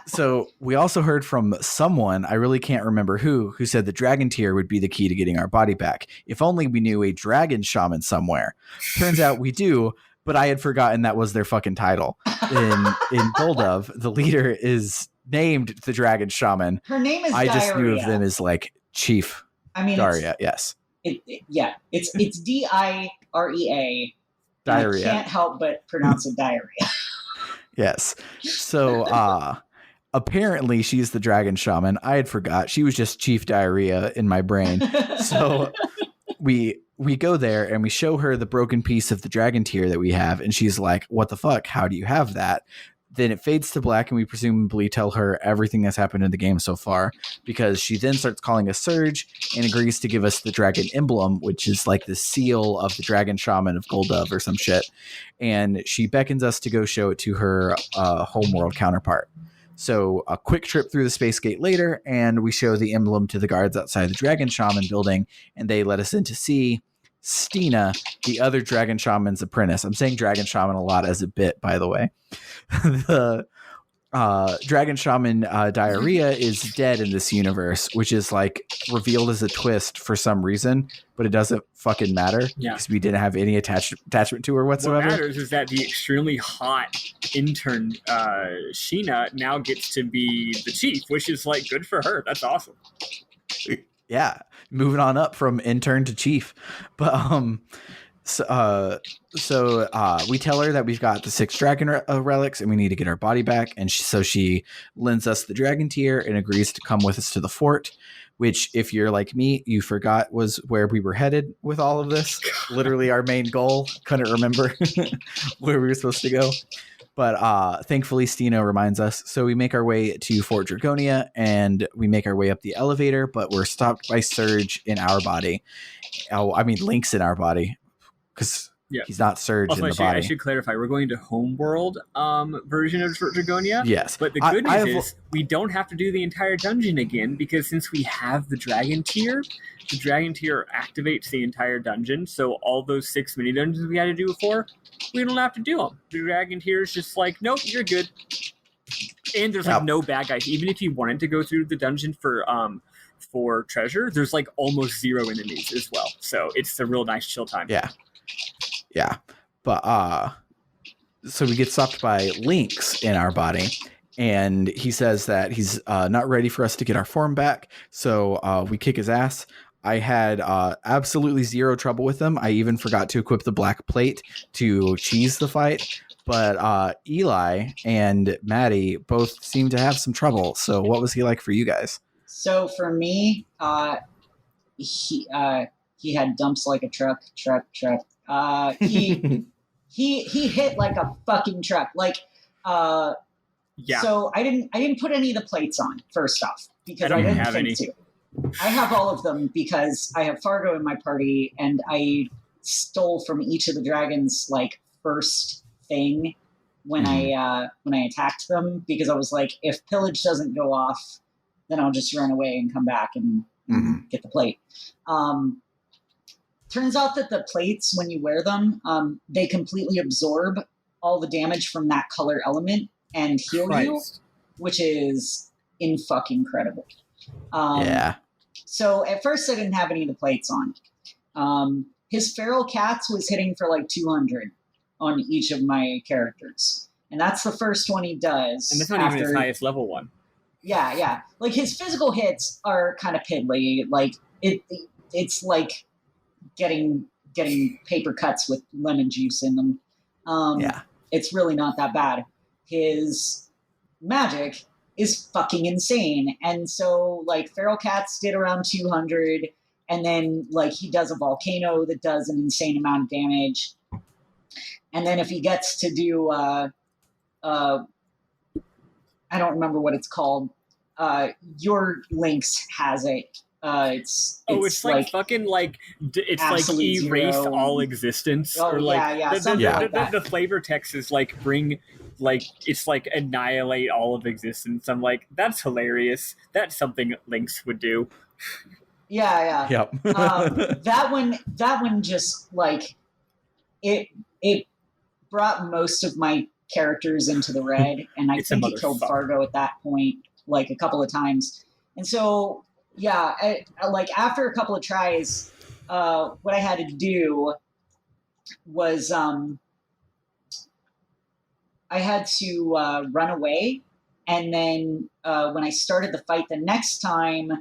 So we also heard from someone, I really can't remember who said the Dragon Tier would be the key to getting our body back. If only we knew a Dragon Shaman somewhere. Turns out we do, but I had forgotten that was their fucking title. In Goldove, the leader is named the Dragon Shaman. Her name is I Diarrhea. just knew of them as like Chief. I mean, Daria, yes. It's Diarrhea. Diarrhea. I can't help but pronounce it diarrhea. Yes. So apparently she's the Dragon Shaman. I had forgot. She was just Chief Diarrhea in my brain. So we go there and we show her the broken piece of the Dragon Tier that we have, and she's like, what the fuck? How do you have that? Then it fades to black, and we presumably tell her everything that's happened in the game so far, because she then starts calling us Surge and agrees to give us the dragon emblem, which is like the seal of the Dragon Shaman of Goldove or some shit. And she beckons us to go show it to her homeworld counterpart. So a quick trip through the space gate later, and we show the emblem to the guards outside the Dragon Shaman building, and they let us in to see Stina, the other Dragon Shaman's apprentice. I'm saying Dragon Shaman a lot as a bit, by the way. The Dragon Shaman Diarrhea is dead in this universe, which is like revealed as a twist for some reason, but it doesn't fucking matter because we didn't have any attachment to her whatsoever. What matters is that the extremely hot intern Sheena now gets to be the chief, which is like good for her. That's awesome. Yeah, moving on up from intern to chief. But so we tell her that we've got the 6 dragon relics and we need to get our body back, and so she lends us the Dragon Tier and agrees to come with us to the fort, which, if you're like me, you forgot was where we were headed with all of this. Literally our main goal. Couldn't remember where we were supposed to go. But thankfully, Stino reminds us. So we make our way to Fort Dragonia, and we make our way up the elevator, but we're stopped by Surge in our body. Oh, I mean, Link's in our body, because he's not Surge in the body. I should clarify. We're going to Homeworld version of Fort Dragonia. Yes. But the good news is we don't have to do the entire dungeon again, because since we have the Dragon Tier activates the entire dungeon. So all those 6 mini dungeons we had to do before, we don't have to do them. The Dragon Tier is just like, nope, you're good. And there's like no bad guys. Even if you wanted to go through the dungeon for for treasure, there's like almost 0 enemies as well. So it's a real nice chill time. Yeah. But so we get stopped by Lynx in our body, and he says that he's not ready for us to get our form back. So we kick his ass. I had absolutely 0 trouble with him. I even forgot to equip the black plate to cheese the fight. But Eli and Maddy both seem to have some trouble. So what was he like for you guys? So for me, he had dumps like a truck. He hit like a fucking truck. Like Yeah. So I didn't put any of the plates on, first off, because I didn't have think any. to. I have all of them because I have Fargo in my party, and I stole from each of the dragons like first thing when I attacked them, because I was like, if pillage doesn't go off, then I'll just run away and come back and get the plate. Turns out that the plates, when you wear them, they completely absorb all the damage from that color element and heal you, which is fucking incredible. Yeah. So at first I didn't have any of the plates on. His feral cats was hitting for like 200 on each of my characters. And that's the first one he does. And that's not even his highest level one. Yeah. Like his physical hits are kind of piddly. Like it's like getting paper cuts with lemon juice in them. It's really not that bad. His magic is fucking insane. And so like feral cats did around 200, and then like he does a volcano that does an insane amount of damage. And then if he gets to do I don't remember what it's called. Your Lynx has it. It's like fucking like it's like erase all existence, or like the flavor text is like bring, like it's like annihilate all of existence. I'm like, that's hilarious. That's something Lynx would do. Yeah. Yep. That one just like it brought most of my characters into the red, and I think it killed Fargo at that point like a couple of times. And so I like after a couple of tries, what I had to do was I had to run away, and then when I started the fight the next time,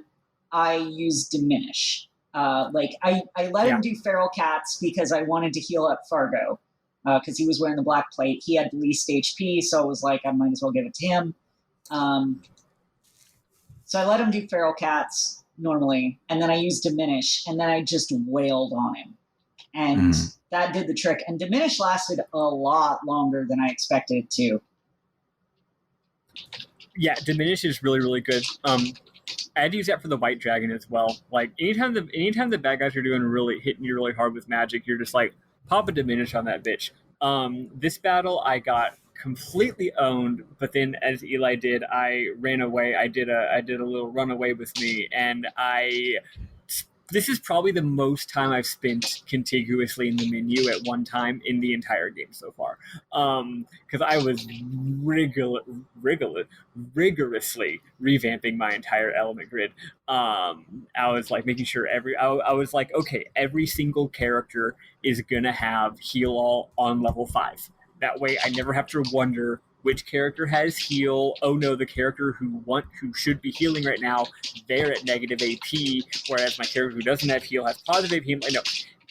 I used diminish. Like I let him do feral cats because I wanted to heal up Fargo, because he was wearing the black plate. He had the least HP, so I was like, I might as well give it to him. So I let him do feral cats normally, and then I used diminish, and then I just wailed on him. And that did the trick. And diminish lasted a lot longer than I expected it to. Yeah, diminish is really, really good. I'd use that for the white dragon as well. Like anytime the bad guys are hitting you really hard with magic, you're just like, pop a diminish on that bitch. This battle I got completely owned, but then as Eli did, I ran away. I did a little runaway with me, and this is probably the most time I've spent contiguously in the menu at one time in the entire game so far. Because I was rigorously revamping my entire element grid. I was like making sure I was like, okay, every single character is gonna have heal all on level 5. That way I never have to wonder which character has heal. Oh no, the character who should be healing right now, they're at negative AP, whereas my character who doesn't have heal has positive AP. No,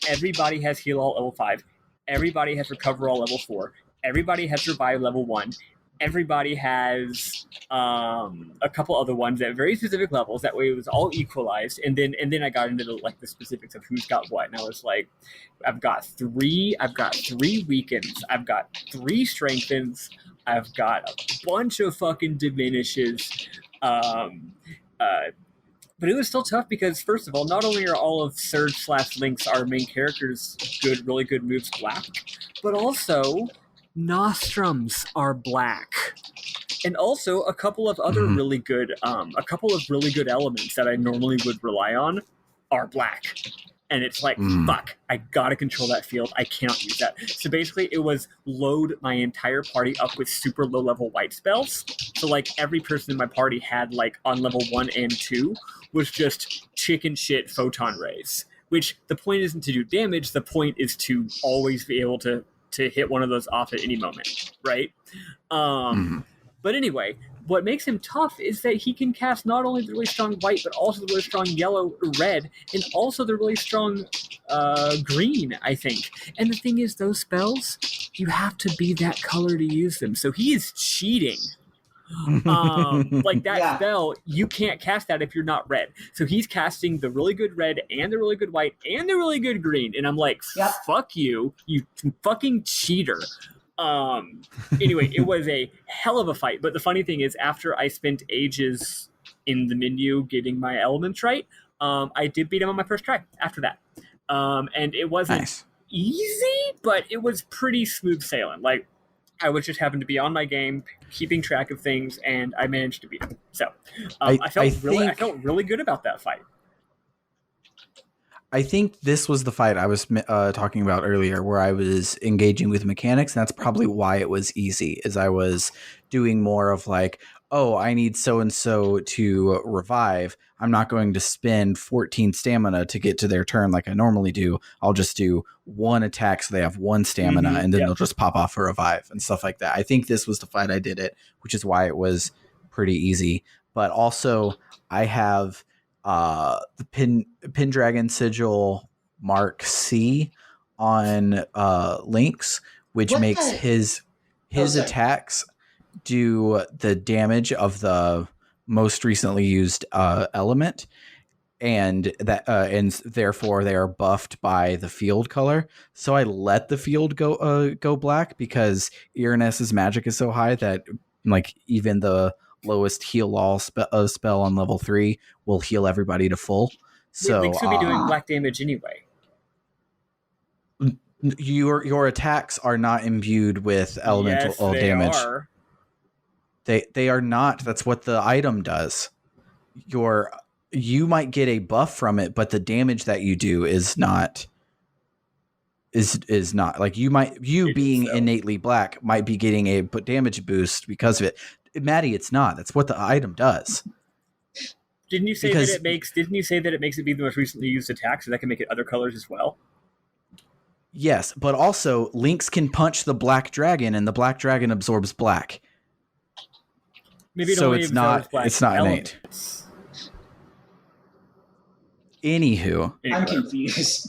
everybody has heal all level 5. Everybody has recover all level 4. Everybody has revive level 1. Everybody has a couple other ones at very specific levels. That way it was all equalized. And then I got into the specifics of who's got what. And I was like, I've got three weakens. I've got 3 strengthens. I've got a bunch of fucking diminishes. But it was still tough because, first of all, not only are all of Surge/Lynx, our main characters, really good moves black, but also Nostrums are black. And also a couple of other really good elements that I normally would rely on are black. And it's like, fuck, I gotta control that field. I cannot use that. So basically, it was load my entire party up with super low level white spells. So like every person in my party had like on level 1 and 2 was just chicken shit photon rays. Which the point isn't to do damage. The point is to always be able to hit one of those off at any moment, right? But anyway, what makes him tough is that he can cast not only the really strong white, but also the really strong yellow, red, and also the really strong green, I think. And the thing is, those spells, you have to be that color to use them. So he is cheating. Like that spell, you can't cast that if you're not red. So he's casting the really good red and the really good white and the really good green. And I'm like, fuck you, you fucking cheater. Anyway, it was a hell of a fight. But the funny thing is, after I spent ages in the menu getting my elements right, I did beat him on my first try after that. And it wasn't easy, but it was pretty smooth sailing. Like, I was just happened to be on my game, keeping track of things, and I managed to beat him. So I felt really good about that fight. I think this was the fight I was talking about earlier, where I was engaging with mechanics, and that's probably why it was easy, is I was doing more of like, oh, I need so-and-so to revive. I'm not going to spend 14 stamina to get to their turn like I normally do. I'll just do one attack so they have one stamina, and then they'll just pop off a revive and stuff like that. I think this was the fight I did it, which is why it was pretty easy. But also, I have the Pendragon Sigil Mark C on Lynx, which makes his attacks do the damage of the most recently used element, and that and therefore they are buffed by the field color. So I let the field go black because Irenaeus's magic is so high that like even the lowest heal all spell on level 3 will heal everybody to full. So Lynx would be doing black damage anyway. Your attacks are not imbued with elemental damage. Are. They are not. That's what the item does. You might get a buff from it, but the damage that you do is not like you being innately black might be getting a damage boost because of it. Maddy, it's not. That's what the item does. Didn't you say that it makes it be the most recently used attack, so that can make it other colors as well? Yes, but also Lynx can punch the black dragon, and the black dragon absorbs black. Maybe so it's not innate. Anywho, I'm confused.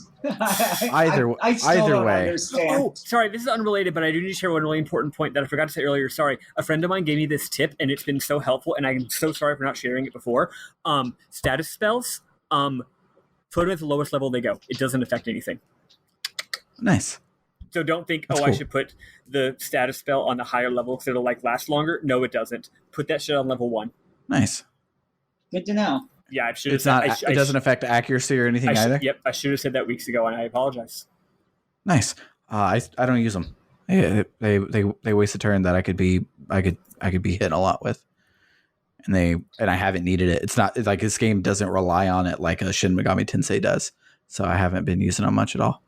Either way. Oh, sorry, this is unrelated, but I do need to share one really important point that I forgot to say earlier. Sorry, a friend of mine gave me this tip, and it's been so helpful, and I'm so sorry for not sharing it before. Status spells, put them at the lowest level they go. It doesn't affect anything. Nice. So don't think, That's cool. I should put the status spell on the higher level because it'll like last longer. No, it doesn't. Put that shit on level 1. Nice. Good to know. Yeah, I should have It's not. It doesn't affect accuracy or anything either. Yep, I should have said that weeks ago, and I apologize. Nice. I don't use them. They waste a turn that I could be hit a lot with, and I haven't needed it. It's not like this game doesn't rely on it like a Shin Megami Tensei does, so I haven't been using them much at all.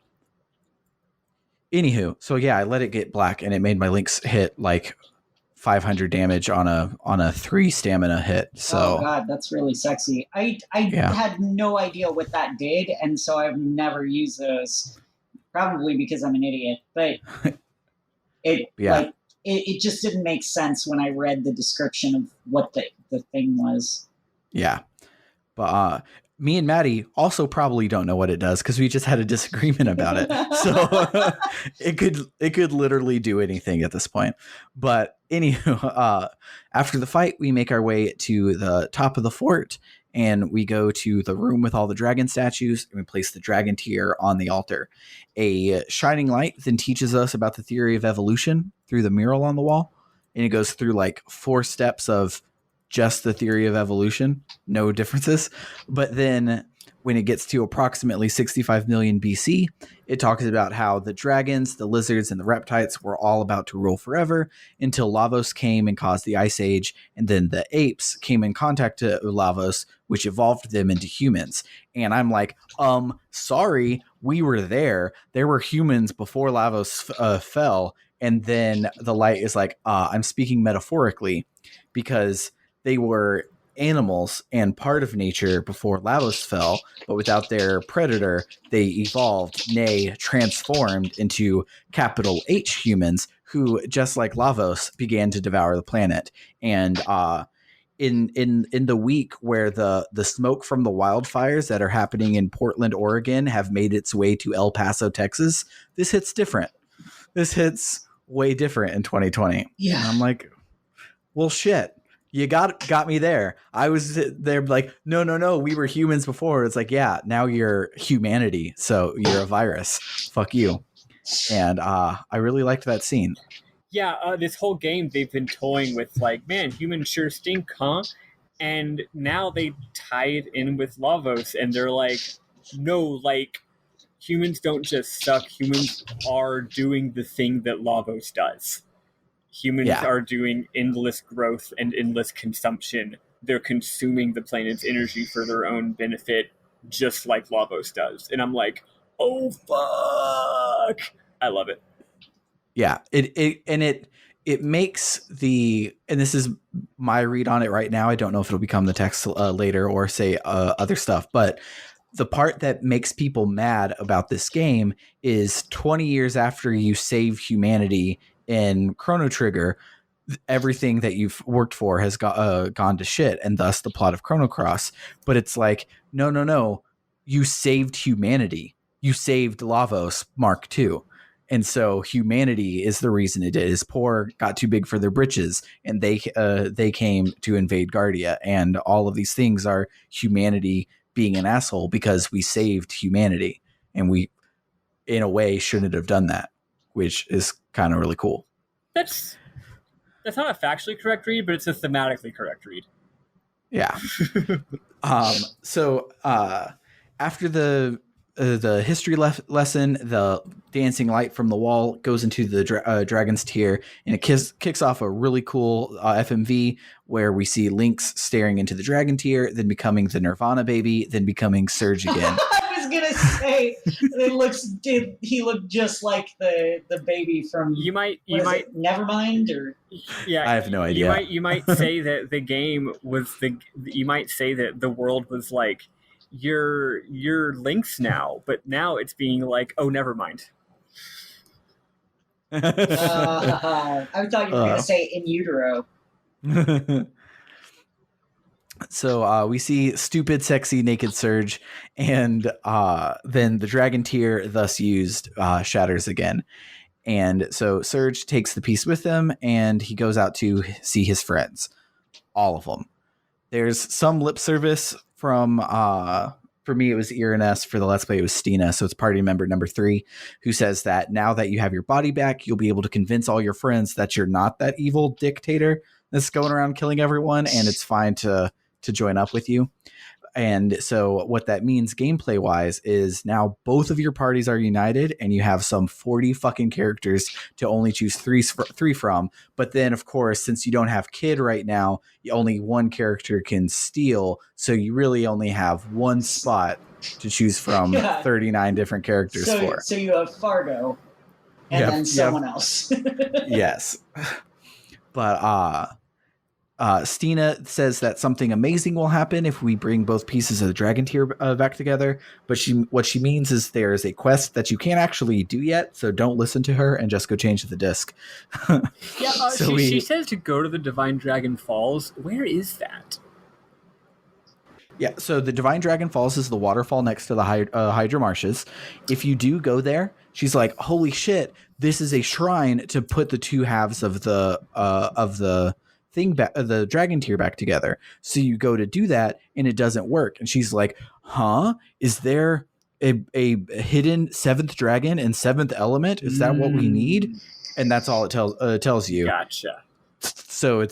Anywho, so yeah, I let it get black, and it made my Lynx hit like 500 damage on a 3 stamina hit. So oh god, that's really sexy. I had no idea what that did, and so I've never used those. Probably because I'm an idiot, but it just didn't make sense when I read the description of what the thing was. Yeah, but me and Maddy also probably don't know what it does because we just had a disagreement about it. So it could literally do anything at this point. But anywho, after the fight, we make our way to the top of the fort, and we go to the room with all the dragon statues, and we place the dragon tier on the altar. A shining light then teaches us about the theory of evolution through the mural on the wall, and it goes through like 4 steps of just the theory of evolution, no differences. But then when it gets to approximately 65 million BC, it talks about how the dragons, the lizards, and the reptiles were all about to rule forever until Lavos came and caused the Ice Age, and then the apes came in contact with Lavos, which evolved them into humans. And I'm like, sorry, we were there. There were humans before Lavos fell, and then the light is like, I'm speaking metaphorically, because they were animals and part of nature before Lavos fell, but without their predator, they evolved, nay, transformed into capital H humans who, just like Lavos, began to devour the planet. And in the week where the smoke from the wildfires that are happening in Portland, Oregon have made its way to El Paso, Texas, this hits different. This hits way different in 2020. Yeah. And I'm like, well, shit. You got me there. I was there like, no, we were humans before. It's like, yeah, now you're humanity, so you're a virus. Fuck you. And I really liked that scene. Yeah, this whole game they've been toying with like, man, humans sure stink, huh? And now they tie it in with Lavos, and they're like, no, like, humans don't just suck. Humans are doing the thing that Lavos does. Humans are doing endless growth and endless consumption. They're consuming the planet's energy for their own benefit, just like Lavos does. And I'm like, oh fuck! I love it. Yeah, it makes the, and this is my read on it right now. I don't know if it'll become the text later or say other stuff, but the part that makes people mad about this game is 20 years after you save humanity in Chrono Trigger, everything that you've worked for has gone to shit, and thus the plot of Chrono Cross. But it's like, no, you saved humanity. You saved Lavos Mark II. And so humanity is the reason it is. Poor got too big for their britches, and they came to invade Guardia. And all of these things are humanity being an asshole because we saved humanity. And we, in a way, shouldn't have done that, which is kind of really cool. That's not a factually correct read, but it's a thematically correct read. Yeah. So after the history lesson, the dancing light from the wall goes into the dragon's tier, and it kicks off a really cool FMV where we see Lynx staring into the dragon tier, then becoming the Nirvana baby, then becoming Surge again. I was gonna say he looked just like the baby from Nevermind, or yeah, I have no idea. You might say that the game was you might say that the world was like, you're Lynx now, but now it's being like, oh, never mind. I thought you were going to say in utero. So we see stupid, sexy, naked Surge, and then the dragon tier, thus used, shatters again. And so Surge takes the piece with him, and he goes out to see his friends, all of them. There's some lip service from, for me, it was Irenes. For the Let's Play, it was Stina. So it's party member number 3, who says that now that you have your body back, you'll be able to convince all your friends that you're not that evil dictator that's going around killing everyone, and it's fine to join up with you. And so what that means gameplay wise is now both of your parties are united, and you have some 40 fucking characters to only choose three from. But then, of course, since you don't have Kid right now, only one character can steal. So you really only have one spot to choose from 39 different characters for. So you have Fargo and then someone else. Yes. But Stina says that something amazing will happen if we bring both pieces of the dragon tier back together. But what she means is there is a quest that you can't actually do yet, so don't listen to her and just go change the disc. She says to go to the Divine Dragon Falls. Where is that? Yeah, so the Divine Dragon Falls is the waterfall next to the Hydra Marshes. If you do go there, she's like, holy shit, this is a shrine to put the two halves of the thing back, the dragon tier back together. So you go to do that and it doesn't work. And she's like, huh? Is there a hidden 7th dragon and 7th element? Is that what we need? And that's all it tells you. Gotcha. So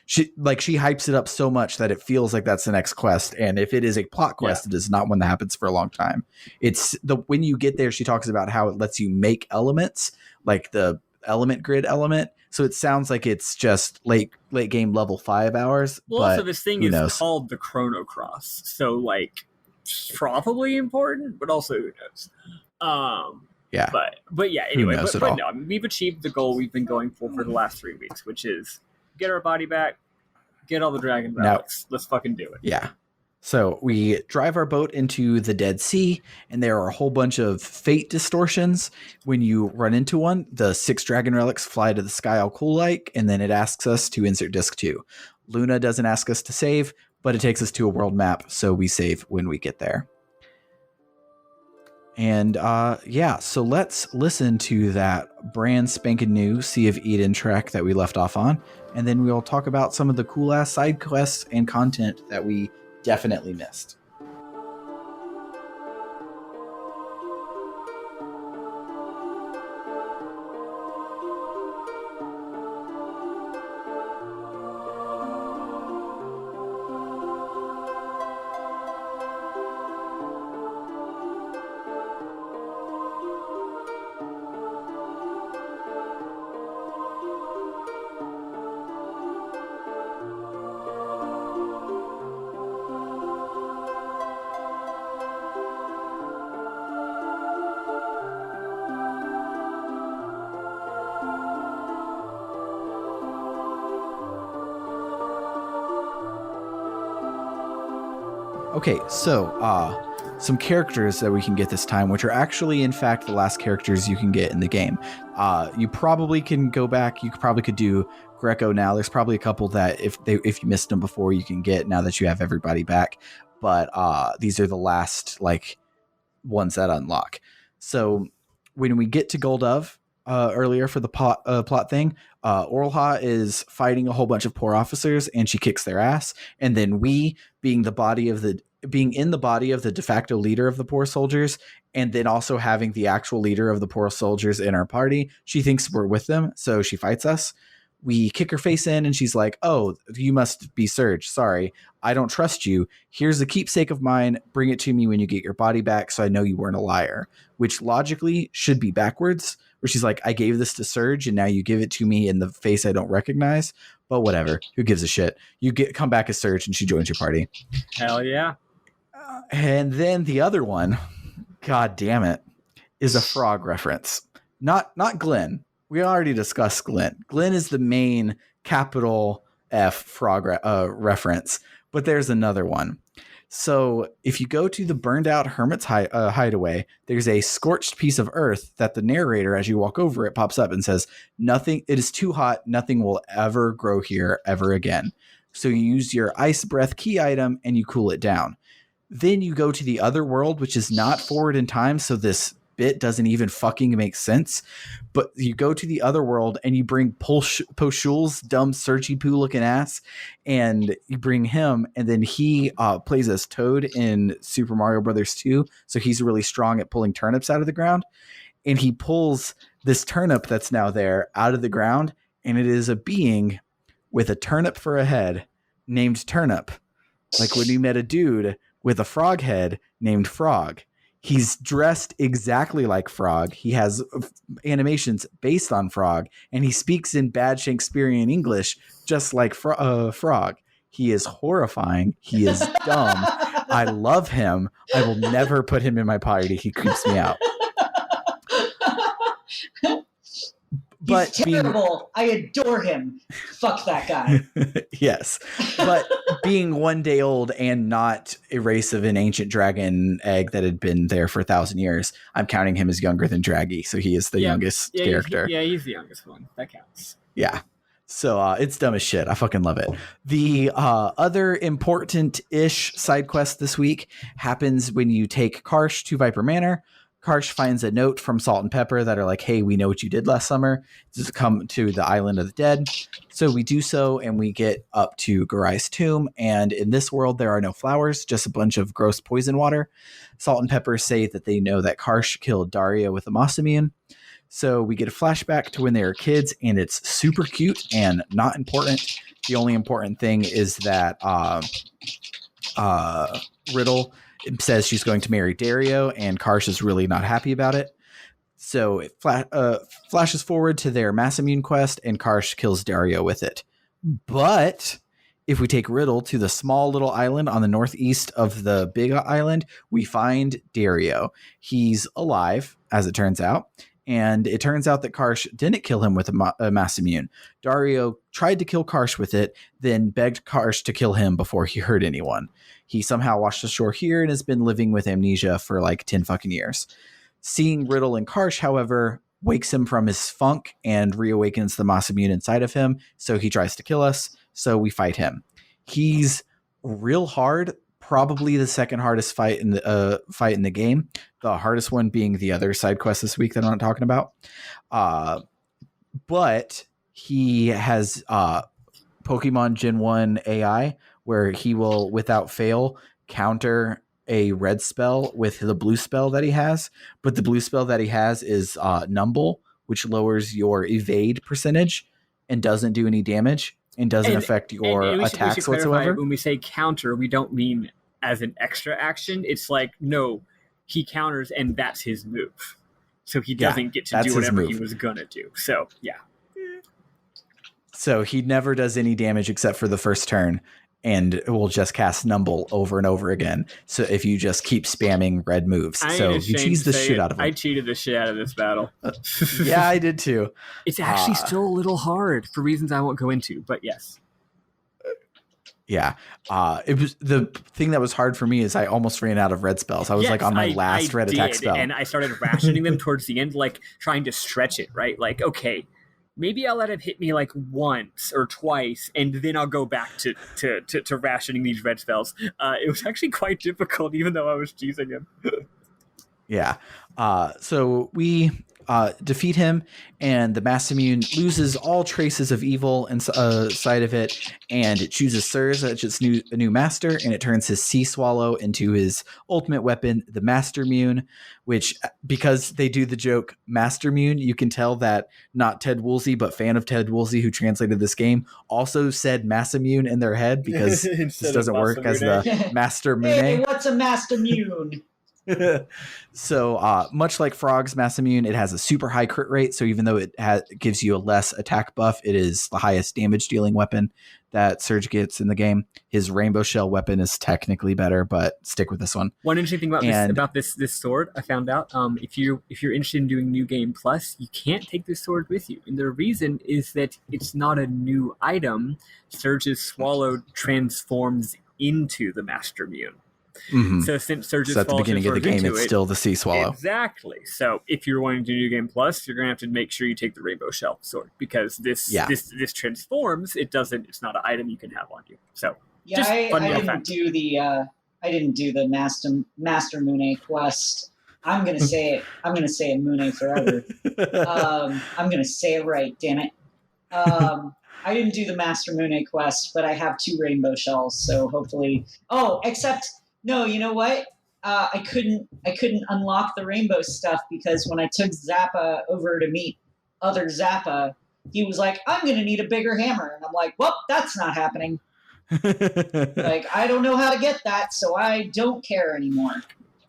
she hypes it up so much that it feels like that's the next quest. And if it is a plot quest, it is not one that happens for a long time. It's when you get there, she talks about how it lets you make elements, like the element grid element. So it sounds like it's just late game level 5 hours. Well, but also this thing is called the Chrono Cross, so like probably important, but also who knows? Yeah. But yeah, anyway, but no, I mean, we've achieved the goal we've been going for the last 3 weeks, which is get our body back, get all the dragon relics. Let's fucking do it. Yeah. So we drive our boat into the Dead Sea, and there are a whole bunch of fate distortions. When you run into one, the 6 dragon relics fly to the sky all cool like, and then it asks us to insert disc 2. Luna doesn't ask us to save, but it takes us to a world map, so we save when we get there. And so let's listen to that brand spanking new Sea of Eden track that we left off on, and then we'll talk about some of the cool ass side quests and content that we definitely missed. Okay, so some characters that we can get this time, which are actually, in fact, the last characters you can get in the game. You probably can go back. You probably could do Greco now. There's probably a couple that if you missed them before, you can get now that you have everybody back. But these are the last ones that unlock. So when we get to Goldov earlier for the plot thing, Orlha is fighting a whole bunch of poor officers, and she kicks their ass. And then we, being in the body of the de facto leader of the poor soldiers, and then also having the actual leader of the poor soldiers in our party, she thinks we're with them, so she fights us. We kick her face in, and she's like, "Oh, you must be Surge. Sorry, I don't trust you. Here's a keepsake of mine. Bring it to me when you get your body back, so I know you weren't a liar." Which logically should be backwards, where she's like, "I gave this to Surge, and now you give it to me in the face I don't recognize." But whatever, who gives a shit? You come back as Surge, and she joins your party. Hell yeah! And then the other one, god damn it, is a frog reference. Not Glenn. We already discussed Glenn. Glenn is the main capital F frog reference, but there's another one. So if you go to the burned out hermit's hideaway, there's a scorched piece of earth that the narrator, as you walk over it, pops up and says, "Nothing, it is too hot. Nothing will ever grow here ever again." So you use your ice breath key item and you cool it down. Then you go to the other world, which is not forward in time, so this bit doesn't even fucking make sense. But you go to the other world and you bring Poshul's dumb Searchy Poo looking ass, and you bring him, and then he plays as Toad in Super Mario Brothers 2, so he's really strong at pulling turnips out of the ground. And he pulls this turnip that's now there out of the ground, and it is a being with a turnip for a head named Turnip. Like when you met a dude with a frog head named Frog. He's dressed exactly like Frog. He has animations based on Frog, and he speaks in bad Shakespearean English just like Frog. He is horrifying. He is dumb. I love him. I will never put him in my party. He creeps me out. He's terrible. I adore him. Fuck that guy. Yes. But being one day old and not a race of an ancient dragon egg that had been there for 1,000 years, I'm counting him as younger than Draggy. So he is the youngest character. He's the youngest one. That counts. Yeah. So it's dumb as shit. I fucking love it. The other important-ish side quest this week happens when you take Karsh to Viper Manor. Karsh finds a note from Salt and Pepper that are like, "Hey, we know what you did last summer. Just come to the Island of the Dead." So we do so, and we get up to Garai's tomb. And in this world, there are no flowers, just a bunch of gross poison water. Salt and Pepper say that they know that Karsh killed Daria with a moss immune. So we get a flashback to when they were kids, and it's super cute and not important. The only important thing is that Riddle says she's going to marry Dario, and Karsh is really not happy about it. So it flashes forward to their Massamune quest, and Karsh kills Dario with it. But if we take Riddle to the small little island on the northeast of the big island, we find Dario. He's alive, as it turns out. And it turns out that Karsh didn't kill him with a Massamune. Dario tried to kill Karsh with it, then begged Karsh to kill him before he hurt anyone. He somehow washed ashore here and has been living with amnesia for like 10 fucking years. Seeing Riddle and Karsh, however, wakes him from his funk and reawakens the Massamune inside of him, so he tries to kill us, so we fight him. He's real hard, probably the second hardest fight in the game. The hardest one being the other side quest this week that I'm not talking about. But he has Pokemon Gen 1 AI, where he will, without fail, counter a red spell with the blue spell that he has. But the blue spell that he has is Numble, which lowers your evade percentage and doesn't do any damage and doesn't affect your attacks whatsoever. When we say counter, we don't mean as an extra action. It's like, no, he counters and that's his move. So he doesn't get to do whatever he was going to do. So, yeah. So he never does any damage except for the first turn, and will just cast Numble over and over again. So if you just keep spamming red moves. So you cheese the shit out of him. I cheated the shit out of this battle. Yeah, I did too. It's actually still a little hard for reasons I won't go into, but yes. Yeah. It was the thing that was hard for me is I almost ran out of red spells. I was on my last red attack spell. And I started rationing them towards the end, like trying to stretch it, right? Like, okay, maybe I'll let him hit me like once or twice, and then I'll go back to rationing these red spells. It was actually quite difficult, even though I was cheesing him. Yeah. So we defeat him, and the Massamune loses all traces of evil inside of it, and it chooses Surge as its new master, and it turns his Sea Swallow into his ultimate weapon, the Master Mune, which, because they do the joke Master Mune, you can tell that not Ted Woolsey, but fan of Ted Woolsey who translated this game, also said Massamune in their head, because this doesn't work as the Master Mune. Hey, what's a Master Mune? So much like Frog's Massamune, it has a super high crit rate, so even though it gives you a less attack buff, it is the highest damage dealing weapon that Surge gets in the game. His Rainbow Shell weapon is technically better, but stick with this one. One interesting thing about this sword, I found out, if you're interested in doing New Game Plus, you can't take this sword with you, and the reason is that it's not a new item. Surge's Swallow transforms into the Master Mune. Mm-hmm. So since Surge's at the beginning of the game, it's still the Sea Swallow. Exactly. So if you're wanting to do New Game Plus, you're going to have to make sure you take the Rainbow Shell sword, because this transforms. It's not an item you can have on you. So yeah, I didn't do the Master Mune quest. I'm gonna say it. I'm gonna say it Mune forever. I'm gonna say it right. Damn it. I didn't do the Master Mune quest, but I have 2 Rainbow Shells, so hopefully. Oh, except. No, you know what? I couldn't unlock the rainbow stuff because when I took Zappa over to meet other Zappa, he was like, "I'm going to need a bigger hammer," and I'm like, "Well, that's not happening." Like, I don't know how to get that, so I don't care anymore.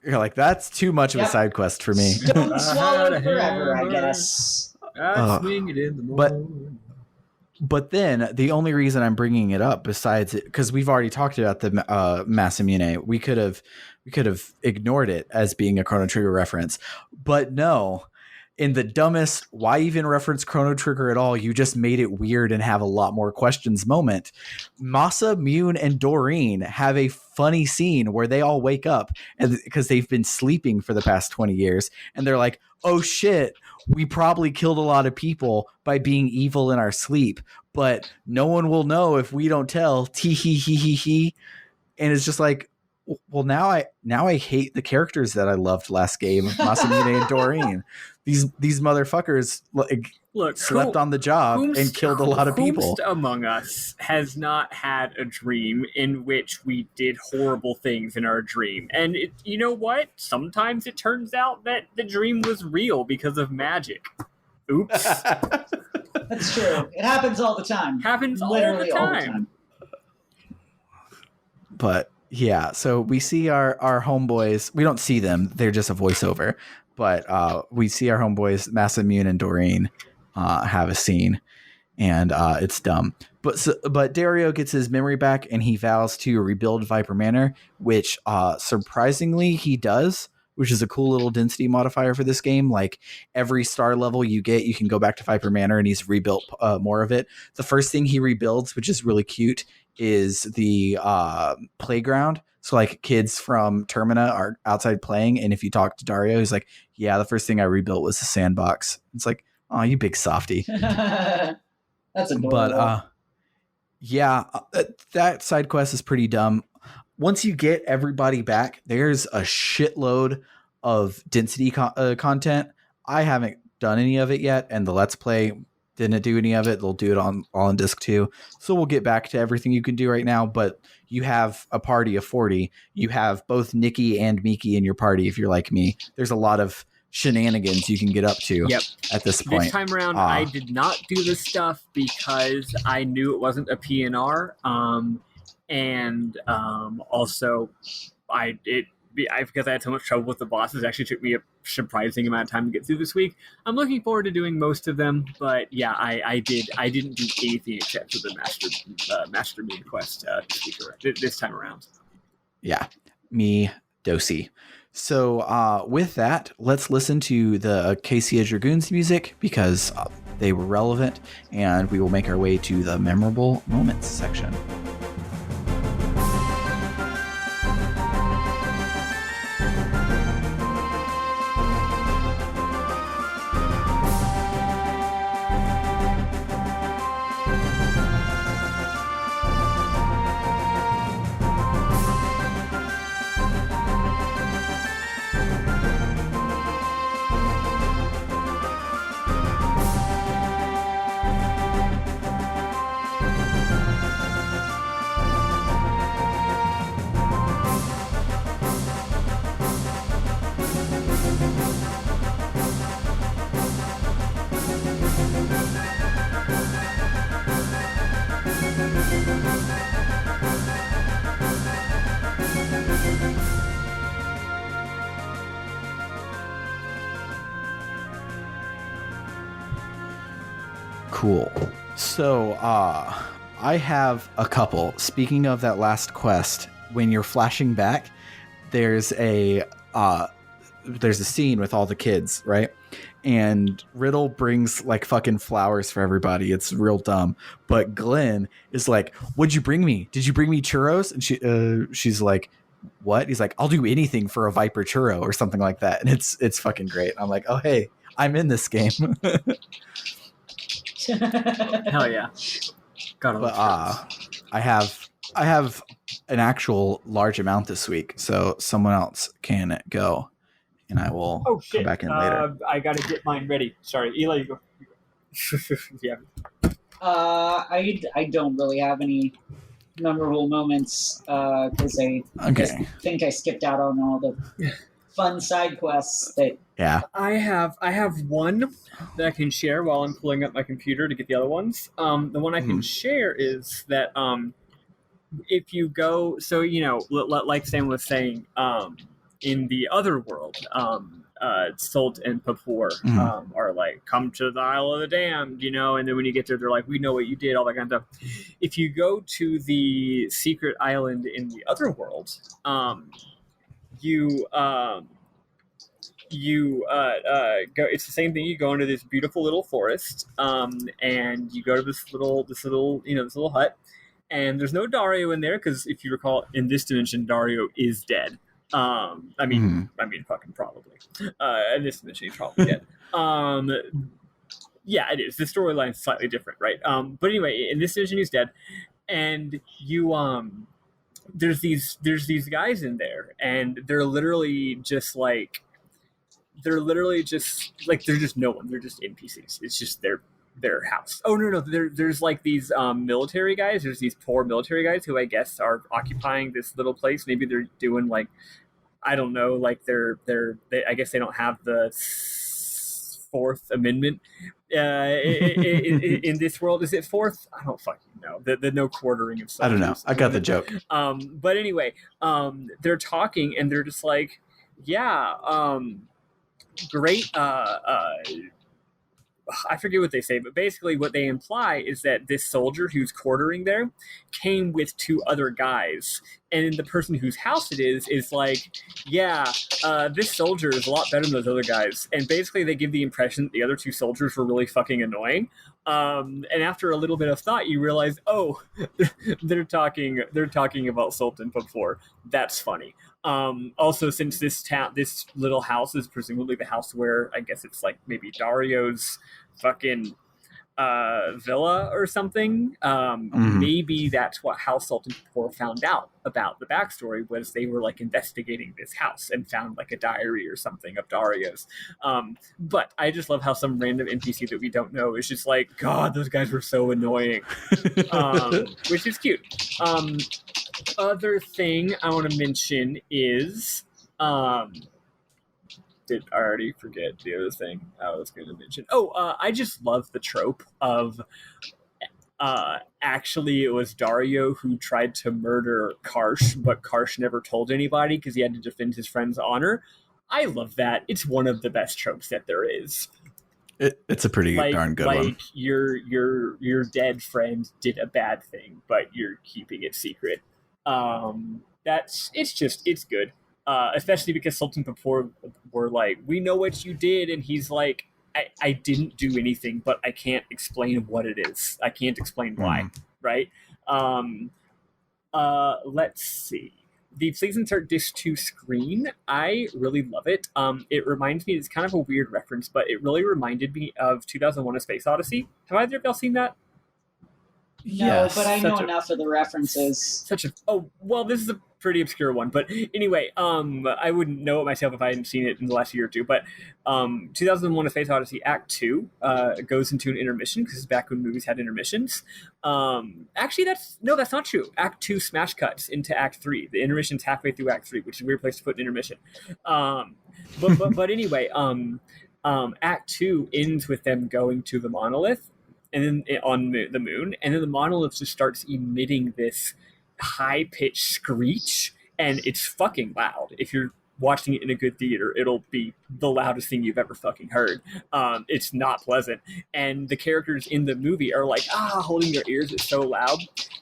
You're like, that's too much of a side quest for me. Don't swallow it forever, I guess. I swing it in the morning. But then the only reason I'm bringing it up, besides it, because we've already talked about the Massamune, we could have ignored it as being a Chrono Trigger reference. But no, in the dumbest, why even reference Chrono Trigger at all? You just made it weird and have a lot more questions moment. Masa, Mune, and Doreen have a funny scene where they all wake up and because they've been sleeping for the past 20 years, and they're like, "Oh shit, we probably killed a lot of people by being evil in our sleep, but no one will know if we don't tell." Tee hee hee hee hee. And it's just like, well, now I hate the characters that I loved last game, Masamune and Doreen. These motherfuckers slept on the job and killed a lot of people. Who among us has not had a dream in which we did horrible things in our dream? And you know what? Sometimes it turns out that the dream was real because of magic. Oops. That's true. It happens all the time. Happens Literally all all the the time. But yeah, so we see our homeboys. We don't see them; they're just a voiceover. But we see our homeboys, Massamune and Doreen, have a scene, and it's dumb. But Dario gets his memory back, and he vows to rebuild Viper Manor, which surprisingly he does. Which is a cool little density modifier for this game. Like every star level you get, you can go back to Viper Manor, and he's rebuilt more of it. The first thing he rebuilds, which is really cute, is the playground. So like kids from Termina are outside playing, and if you talk to Dario, he's like, "Yeah, the first thing I rebuilt was the sandbox." It's like, "Oh, you big softy." That's adorable. But yeah, that side quest is pretty dumb. Once you get everybody back, there's a shitload of density content. I haven't done any of it yet, and the Let's Play didn't do any of it. They'll do it all on disc 2. So we'll get back to everything you can do right now, but you have a party of 40. You have both Nikki and Miki in your party if you're like me. There's a lot of shenanigans you can get up to at this point. This time around, I did not do this stuff because I knew it wasn't a PNR. And also, because I had so much trouble with the bosses, it actually took me a surprising amount of time to get through this week. I'm looking forward to doing most of them, but yeah, I didn't do anything except for the Master Moon quest this time around. Yeah, me dosey. So with that, let's listen to the Casey Dragoons music because they were relevant, and we will make our way to the memorable moments section. Cool. So, I have a couple. Speaking of that last quest, when you're flashing back, there's a scene with all the kids, right? And Riddle brings like fucking flowers for everybody. It's real dumb. But Glenn is like, "What'd you bring me? Did you bring me churros?" And she's like, "What?" He's like, "I'll do anything for a Viper churro," or something like that. And it's fucking great. I'm like, "Oh hey, I'm in this game." Hell yeah! But I have an actual large amount this week, so someone else can go, and I will come back in later. I gotta get mine ready. Sorry, Eli, you go. Yeah. I don't really have any memorable moments because I think I skipped out on all the fun side quests that. Yeah. I have one that I can share while I'm pulling up my computer to get the other ones. The one I can share is that if you go, so like Sam was saying, in the other world, Sult and Papur are like, "Come to the Isle of the Damned," and then when you get there, they're like, "We know what you did," all that kind of stuff. If you go to the secret island in the other world, you go. It's the same thing. You go into this beautiful little forest, and you go to this little hut, and there's no Dario in there because if you recall, in this dimension, Dario is dead. I mean, fucking probably. In this dimension, he's probably dead. Yeah, it is. The storyline's slightly different, right? But anyway, in this dimension, he's dead, and you there's these guys in there, and they're literally just they're just no one. They're just NPCs. It's just their house. Oh no, there's like these military guys. There's these poor military guys who I guess are occupying this little place. Maybe they're doing like, I don't know, like they I guess they don't have the Fourth Amendment in this world. Is it fourth? I don't fucking know. The no quartering of soldiers. I don't know. I got the joke. But anyway, they're talking and they're just like, yeah, great. I forget what they say, but basically what they imply is that this soldier who's quartering there came with two other guys, and the person whose house it is like, yeah, this soldier is a lot better than those other guys. And basically they give the impression that the other two soldiers were really fucking annoying. And after a little bit of thought, you realize, oh, they're talking about Sultan before. That's funny. Also, since this little house is presumably the house where I guess it's like maybe Dario's fucking villa or something. Maybe that's how Sultan Kapoor found out about the backstory, was they were like investigating this house and found like a diary or something of Dario's. But I just love how some random NPC that we don't know is just like, God, those guys were so annoying, which is cute. Other thing I want to mention is, did I already forget the other thing I was going to mention? I just love the trope of actually it was Dario who tried to murder Karsh, but Karsh never told anybody because he had to defend his friend's honor. I love that. It's one of the best tropes that there is. It's a pretty darn good one. Like your dead friend did a bad thing, but you're keeping it secret. It's good. Especially because Sultan Kapoor were like, we know what you did, and he's like, I didn't do anything, but I can't explain what it is. I can't explain why, right? Let's see. The Please Insert Disc 2 screen, I really love it. It reminds me, it's kind of a weird reference, but it really reminded me of 2001: A Space Odyssey. Have either of y'all seen that? No, yes, but I know enough of the references. This is a pretty obscure one, but anyway, I wouldn't know it myself if I hadn't seen it in the last year or two, but 2001: A Space Odyssey Act 2 goes into an intermission, because it's back when movies had intermissions. Actually, that's not true. Act 2 smash cuts into Act 3. The intermission's halfway through Act 3, which is a weird place to put an intermission. But anyway, Act 2 ends with them going to the monolith, and then on the moon, and then the monolith just starts emitting this high-pitched screech, and it's fucking loud. If you're watching it in a good theater, it'll be the loudest thing you've ever fucking heard. It's not pleasant, and the characters in the movie are like, holding their ears, it's so loud,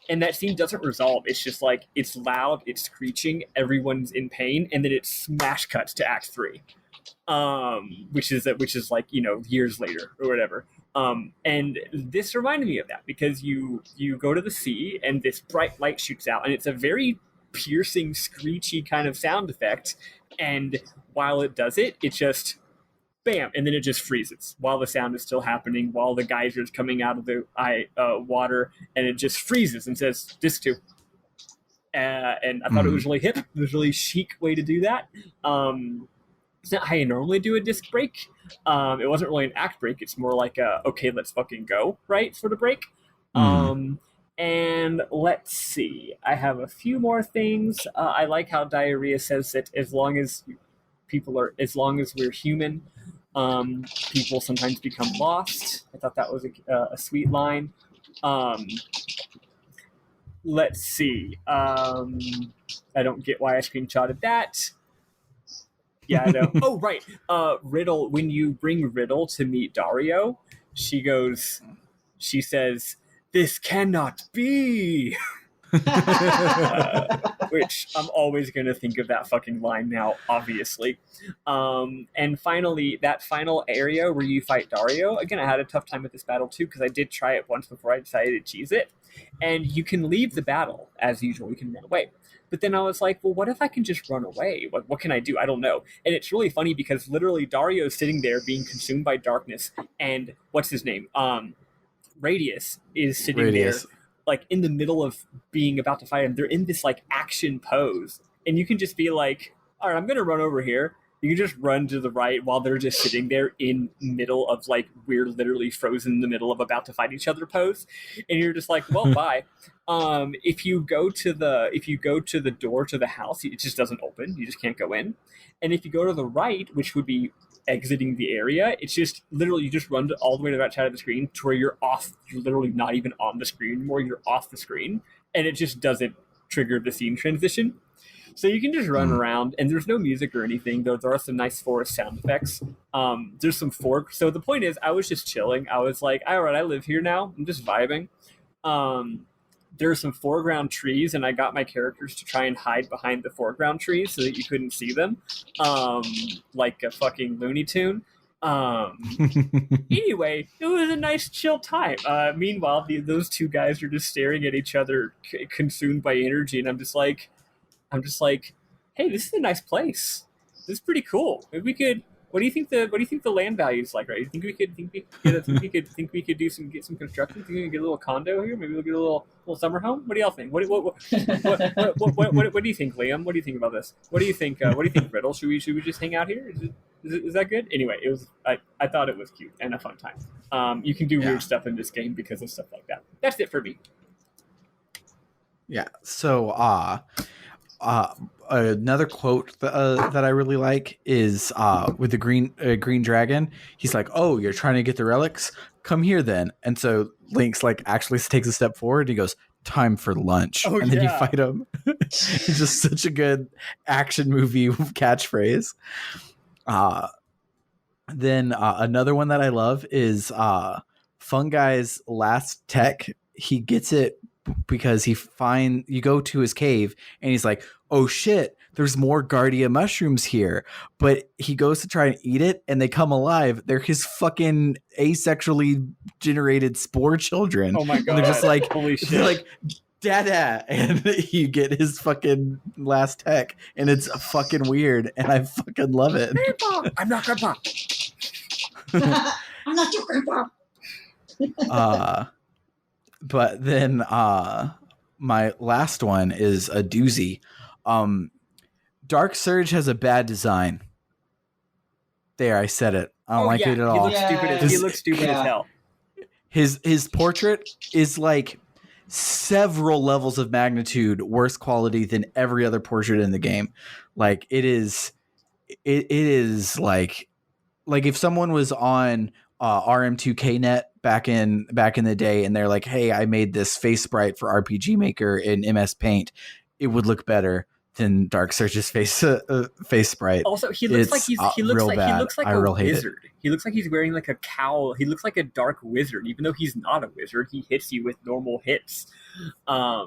and that scene doesn't resolve. It's just like, it's loud, it's screeching, everyone's in pain, and then it smash cuts to Act 3, which is like, years later or whatever. And this reminded me of that, because you go to the sea and this bright light shoots out, and it's a very piercing, screechy kind of sound effect. And while it does it, it just bam, and then it just freezes while the sound is still happening, while the geyser's coming out of the water, and it just freezes and says Disc 2. And I thought it was really hip. It was a really chic way to do that. It's not how you normally do a disc break. It wasn't really an act break. It's more like okay, let's fucking go, right, sort of break. And let's see. I have a few more things. I like how Diarrhea says that as long as we're human, people sometimes become lost. I thought that was a sweet line. Let's see. I don't get why I screenshotted that. Yeah, I know. Oh, right. Riddle, when you bring Riddle to meet Dario, she says, "This cannot be." Which I'm always going to think of that fucking line now, obviously. And finally, that final area where you fight Dario, again, I had a tough time with this battle too, because I did try it once before I decided to cheese it. And you can leave the battle, as usual, you can run away. But then I was like, well, what if I can just run away? What can I do? I don't know. And it's really funny because literally Dario is sitting there being consumed by darkness, and what's his name? Radius is sitting there, like in the middle of being about to fight him. They're in this like action pose, and you can just be like, all right, I'm going to run over here. You can just run to the right while they're just sitting there in middle of like we're literally frozen in the middle of about to fight each other pose, and you're just like, well, bye. If you go to the door to the house, it just doesn't open. You just can't go in. And if you go to the right, which would be exiting the area, it's just literally you just run all the way to the right side of the screen to where you're off. You're literally not even on the screen anymore. You're off the screen, and it just doesn't trigger the scene transition. So you can just run around, and there's no music or anything, though there are some nice forest sound effects. There's some fork. So the point is, I was just chilling. I was like, all right, I live here now. I'm just vibing. There's some foreground trees, and I got my characters to try and hide behind the foreground trees so that you couldn't see them, like a fucking Looney Tune. Anyway, it was a nice chill time. Meanwhile, those two guys are just staring at each other, consumed by energy, and I'm just like, hey, this is a nice place. This is pretty cool. Maybe we could. What do you think the land value is like? Right? You think we could get some construction? Think we could get a little condo here? Maybe we'll get a little summer home. What do y'all think? What do you think, Liam? What do you think about this? What do you think? Riddle? Should we just hang out here? Is that good? Anyway, it was. I thought it was cute and a fun time. You can do weird stuff in this game because of stuff like that. That's it for me. Yeah. So, another quote that I really like is with the green dragon. He's like, "Oh, you're trying to get the relics? Come here then." And so Link's like actually takes a step forward. And he goes, "Time for lunch," and then you fight him. It's just such a good action movie catchphrase. Then another one that I love is Fungai's last tech. He gets it because you go to his cave and he's like, oh shit, there's more Guardia mushrooms here. But he goes to try and eat it and they come alive. They're his fucking asexually generated spore children. Oh my god. And they're just like, holy shit. They're like, Dada, and you get his fucking last tech, and it's fucking weird, and I fucking love it. Grandpa! I'm not Grandpa. I'm not your grandpa. But then my last one is a doozy. Dark Surge has a bad design. There, I said it. I don't like it at all. He looks stupid as hell. His portrait is like several levels of magnitude worse quality than every other portrait in the game. Like it is like if someone was on RM2Knet back in the day and they're like, hey, I made this face sprite for RPG Maker in MS Paint, it would look better than Dark Surge's face sprite. Also, he looks like he looks like a wizard. He looks like he's wearing like a cowl. He looks like a dark wizard, even though he's not a wizard. He hits you with normal hits. Yeah,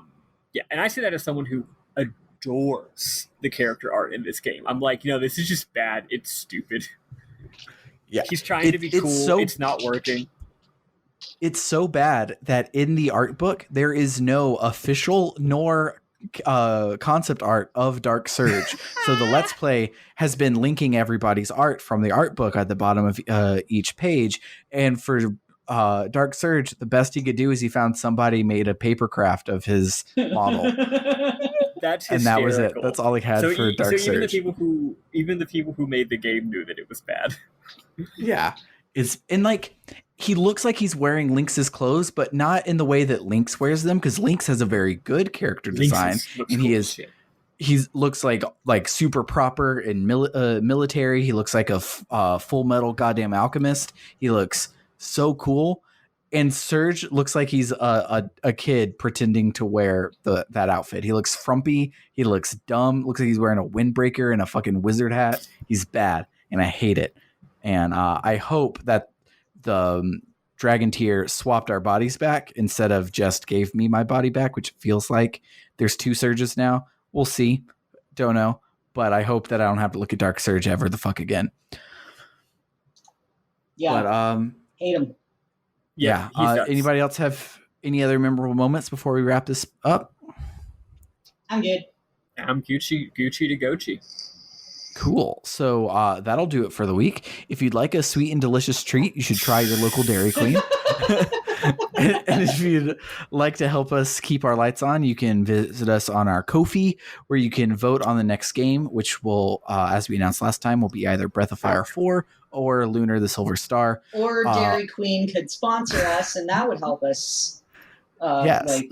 and I say that as someone who adores the character art in this game. I'm like, this is just bad. It's stupid. Yeah, he's trying to be cool. It's not working. It's so bad that in the art book there is no official nor concept art of Dark Surge. So the Let's Play has been linking everybody's art from the art book at the bottom of each page. And for Dark Surge, the best he could do is he found somebody made a paper craft of his model. That's hysterical. And that was it. That's all he had for Dark Surge. Even the people who made the game knew that it was bad. Yeah. He looks like he's wearing Lynx's clothes, but not in the way that Lynx wears them, because Lynx has a very good character design, and he looks like super proper and military. He looks like a Full Metal goddamn alchemist. He looks so cool, and Surge looks like he's a kid pretending to wear that outfit. He looks frumpy. He looks dumb. Looks like he's wearing a windbreaker and a fucking wizard hat. He's bad, and I hate it. And I hope that the Dragon Tier swapped our bodies back instead of just gave me my body back, which feels like there's two Surges now. We'll see. Don't know. But I hope that I don't have to look at Dark Surge ever the fuck again. Yeah. But, hate him. Yeah. Anybody else have any other memorable moments before we wrap this up? I'm good. I'm Gucci to Gochi. Cool. So that'll do it for the week. If you'd like a sweet and delicious treat, you should try your local Dairy Queen. And if you'd like to help us keep our lights on, you can visit us on our Ko-fi, where you can vote on the next game, which will, as we announced last time, will be either Breath of Fire 4 or Lunar the Silver Star. Or Dairy Queen could sponsor us, and that would help us.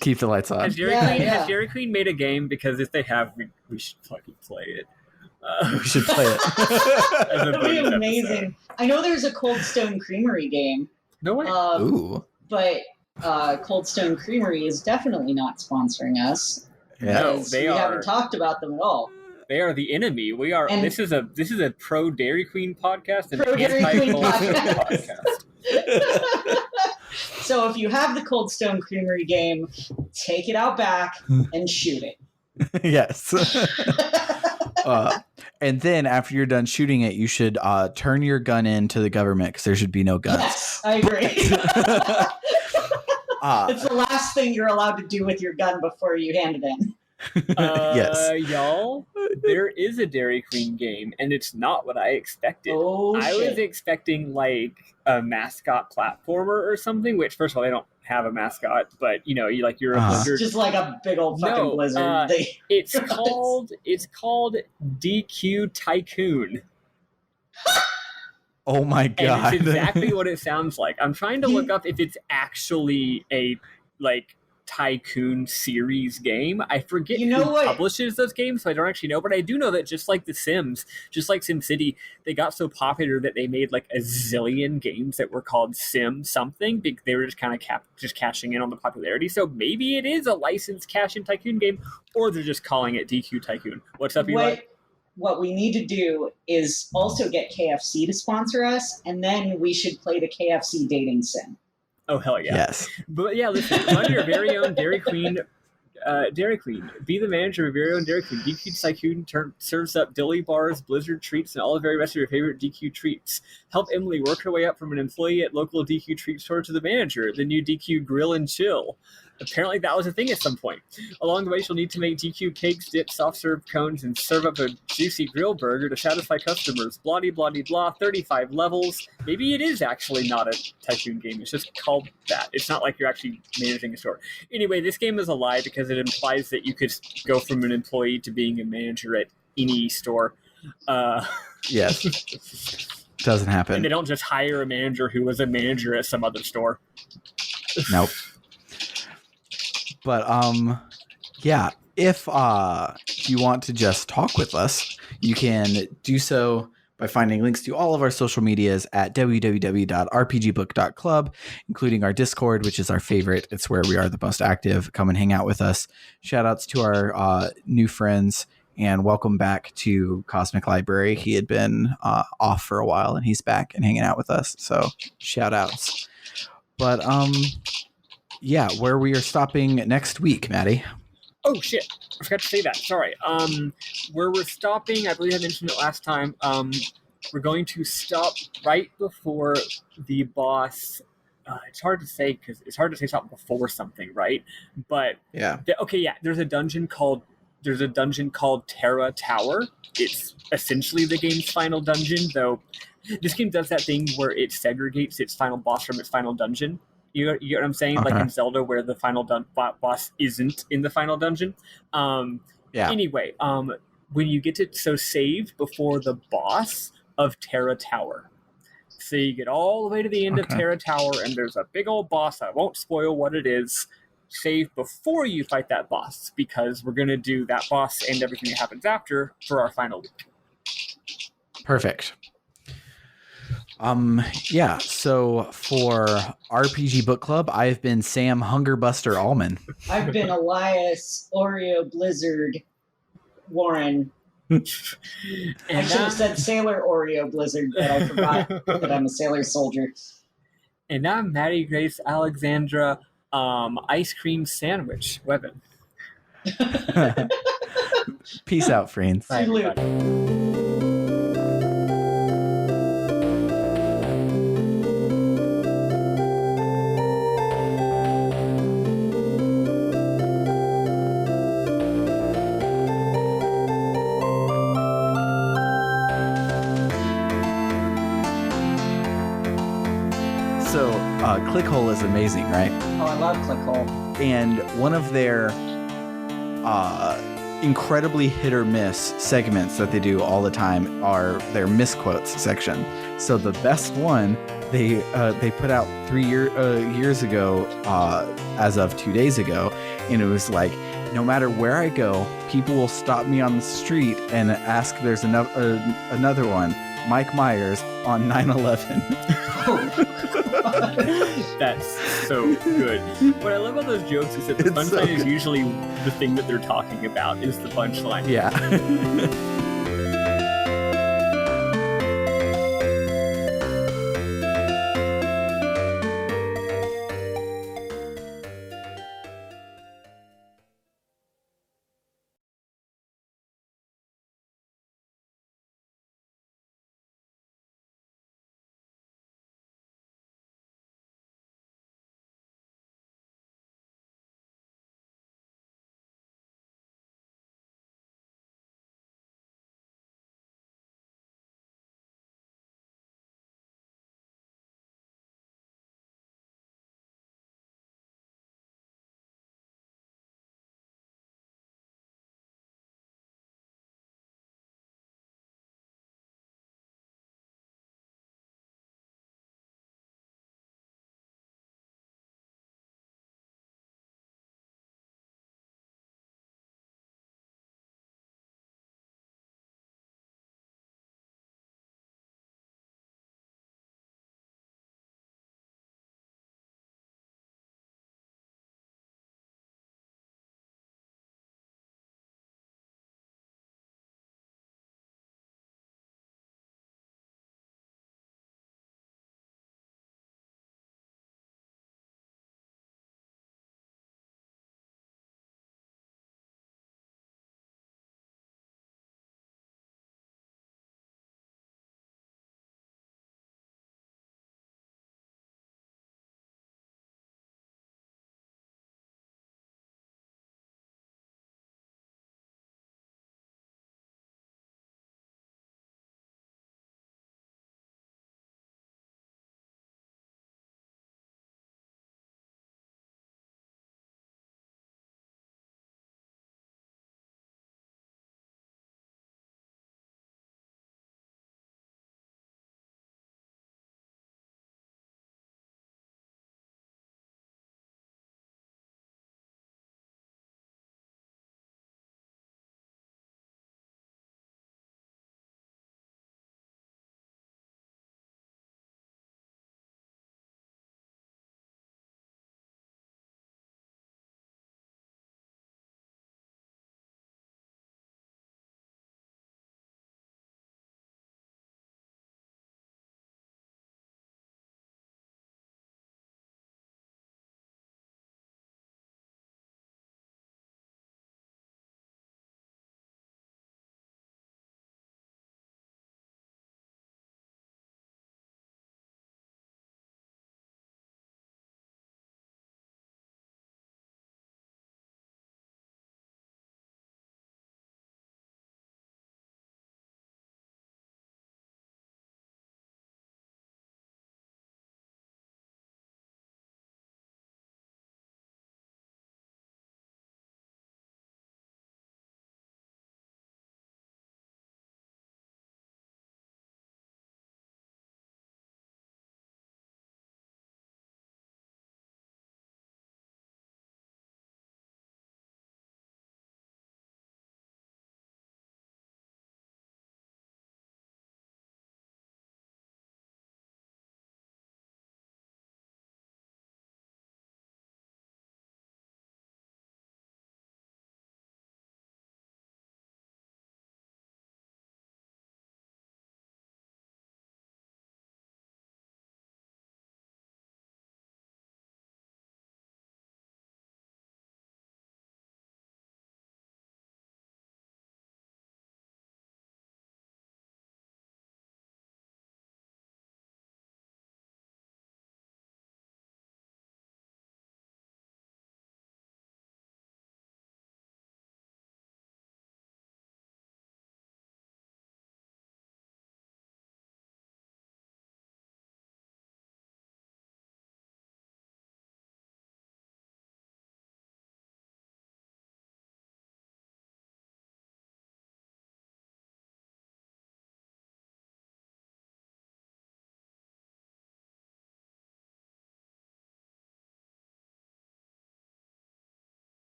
Keep the lights on. Has Dairy Queen made a game? Because if they have, we should fucking play it. We should play it. That'd be amazing. I know there's a Cold Stone Creamery game. No way. Ooh. But Cold Stone Creamery is definitely not sponsoring us. Yeah. No, they haven't talked about them at all. They are the enemy. We are. And this is a pro Dairy Queen podcast and an anti Cold Stone podcast. So if you have the Cold Stone Creamery game, take it out back and shoot it. Yes. And then after you're done shooting it, you should turn your gun in to the government, because there should be no guns. Yes, I agree. It's the last thing you're allowed to do with your gun before you hand it in. Yes. Y'all, there is a Dairy Queen game, and it's not what I expected. I was expecting like a mascot platformer or something, which, first of all, they don't have a mascot, but you're a Blizzard. Just like a big old fucking Blizzard. It's called DQ Tycoon. Oh my god. And it's exactly what it sounds like. I'm trying to look up if it's actually a Tycoon series game. I forget who publishes those games, so I don't actually know, but I do know that just like The Sims, just like SimCity, they got so popular that they made like a zillion games that were called Sim something. They were just kind of just cashing in on the popularity. So maybe it is a licensed cash-in Tycoon game, or they're just calling it DQ Tycoon. What's up, Eli? What we need to do is also get KFC to sponsor us, and then we should play the KFC dating sim. Oh, hell yeah. Yes. But yeah, listen, run your very own Dairy Queen. Dairy Queen. Be the manager of your very own Dairy Queen. DQ Tycoon serves up dilly bars, Blizzard treats, and all the very rest of your favorite DQ treats. Help Emily work her way up from an employee at local DQ treat store to the manager, the new DQ Grill and Chill. Apparently that was a thing at some point. Along the way, she'll need to make DQ cakes, dips, soft serve cones, and serve up a juicy grill burger to satisfy customers. Blah, blah, blah, blah, 35 levels. Maybe it is actually not a Tycoon game. It's just called that. It's not like you're actually managing a store. Anyway, this game is a lie because it implies that you could go from an employee to being a manager at any store. Yes. Doesn't happen. And they don't just hire a manager who was a manager at some other store. Nope. But yeah, if you want to just talk with us, you can do so by finding links to all of our social medias at www.rpgbook.club, including our Discord, which is our favorite. It's where we are the most active. Come and hang out with us. Shout outs to our new friends, and welcome back to Cosmic Library. He had been off for a while, and he's back and hanging out with us. So shout outs. But yeah, where we are stopping next week, Maddy. Oh, shit. I forgot to say that. Sorry. Where we're stopping, I believe I mentioned it last time, we're going to stop right before the boss. It's hard to say because it's hard to say something before something, right? But yeah. There's a dungeon called Terra Tower. It's essentially the game's final dungeon, though this game does that thing where it segregates its final boss from its final dungeon. You get what I'm saying? Okay. Like in Zelda, where the final boss isn't in the final dungeon. Anyway, when you get to save before the boss of Terra Tower. So you get all the way to the end of Terra Tower, and there's a big old boss. I won't spoil what it is. Save before you fight that boss, because we're going to do that boss and everything that happens after for our final week. Perfect. Yeah, so for RPG Book Club, I've been Sam Hungerbuster Allman. I've been Elias Oreo Blizzard Warren. I should have said Sailor Oreo Blizzard, but I forgot that I'm a sailor soldier. And I'm Maddie Grace Alexandra Ice Cream Sandwich Weapon. Peace out, friends. Bye, everybody. So, Clickhole is amazing, right? Oh, I love Clickhole. And one of their incredibly hit or miss segments that they do all the time are their misquotes section. So the best one they put out 3 years ago, as of 2 days ago, and it was like, no matter where I go, people will stop me on the street and ask if there's another one. Mike Myers on 9/11. That's so good. What I love about those jokes is that the punchline is usually the thing that they're talking about is the punchline. Yeah.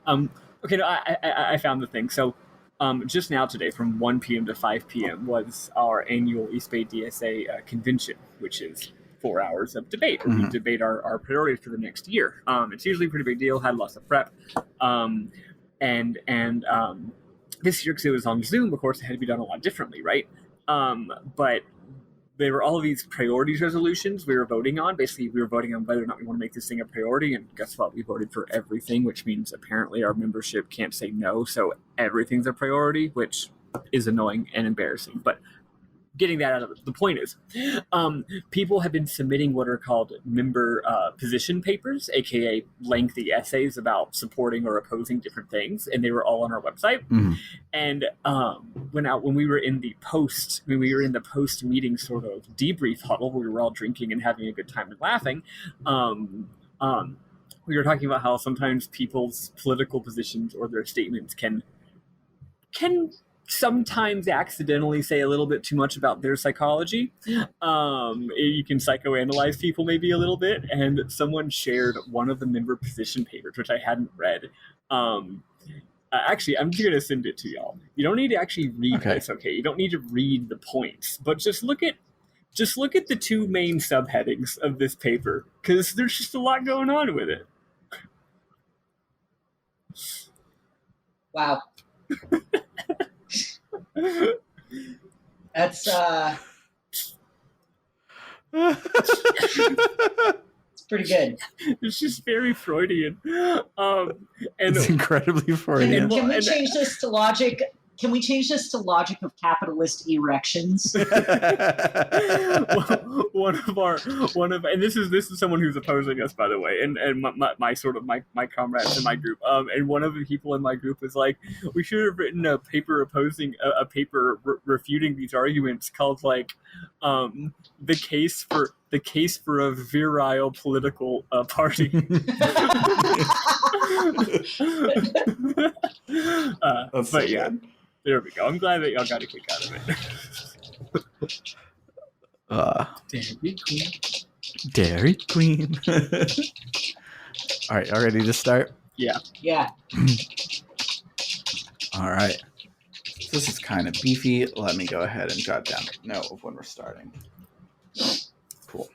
Okay, no, I found the thing. So, just now today, from 1 p.m. to 5 p.m. was our annual East Bay DSA convention, which is 4 hours of debate, where we debate our priorities for the next year. It's usually a pretty big deal. Had lots of prep, and this year, because it was on Zoom, of course, it had to be done a lot differently, right? But there were all of these priorities resolutions we were voting on. Basically, we were voting on whether or not we want to make this thing a priority, and guess what? We voted for everything, which means apparently our membership can't say no, so everything's a priority, which is annoying and embarrassing. But getting that out of it, the point is, people have been submitting what are called member position papers, aka lengthy essays about supporting or opposing different things, and they were all on our website. And when we were in the post meeting sort of debrief huddle, where we were all drinking and having a good time and laughing, we were talking about how sometimes people's political positions or their statements can sometimes accidentally say a little bit too much about their psychology. You can psychoanalyze people maybe a little bit, and someone shared one of the member position papers, which I hadn't read. Actually, I'm going to send it to y'all. You don't need to actually read this, okay? You don't need to read the points, but just look at the two main subheadings of this paper, because there's just a lot going on with it. Wow. That's it's pretty good. It's just very Freudian. And it's incredibly Freudian. Can we change this to logic? Can we change this to logic of capitalist erections? And this is someone who's opposing us, by the way, and my comrades in my group. And one of the people in my group was like, we should have written a paper refuting these arguments called like the case for a virile political party. But so yeah. Good. There we go. I'm glad that y'all got a kick out of it. Dairy Queen. All right, y'all ready to start? Yeah. Yeah. All right. This is kind of beefy. Let me go ahead and jot down a note of when we're starting. Cool.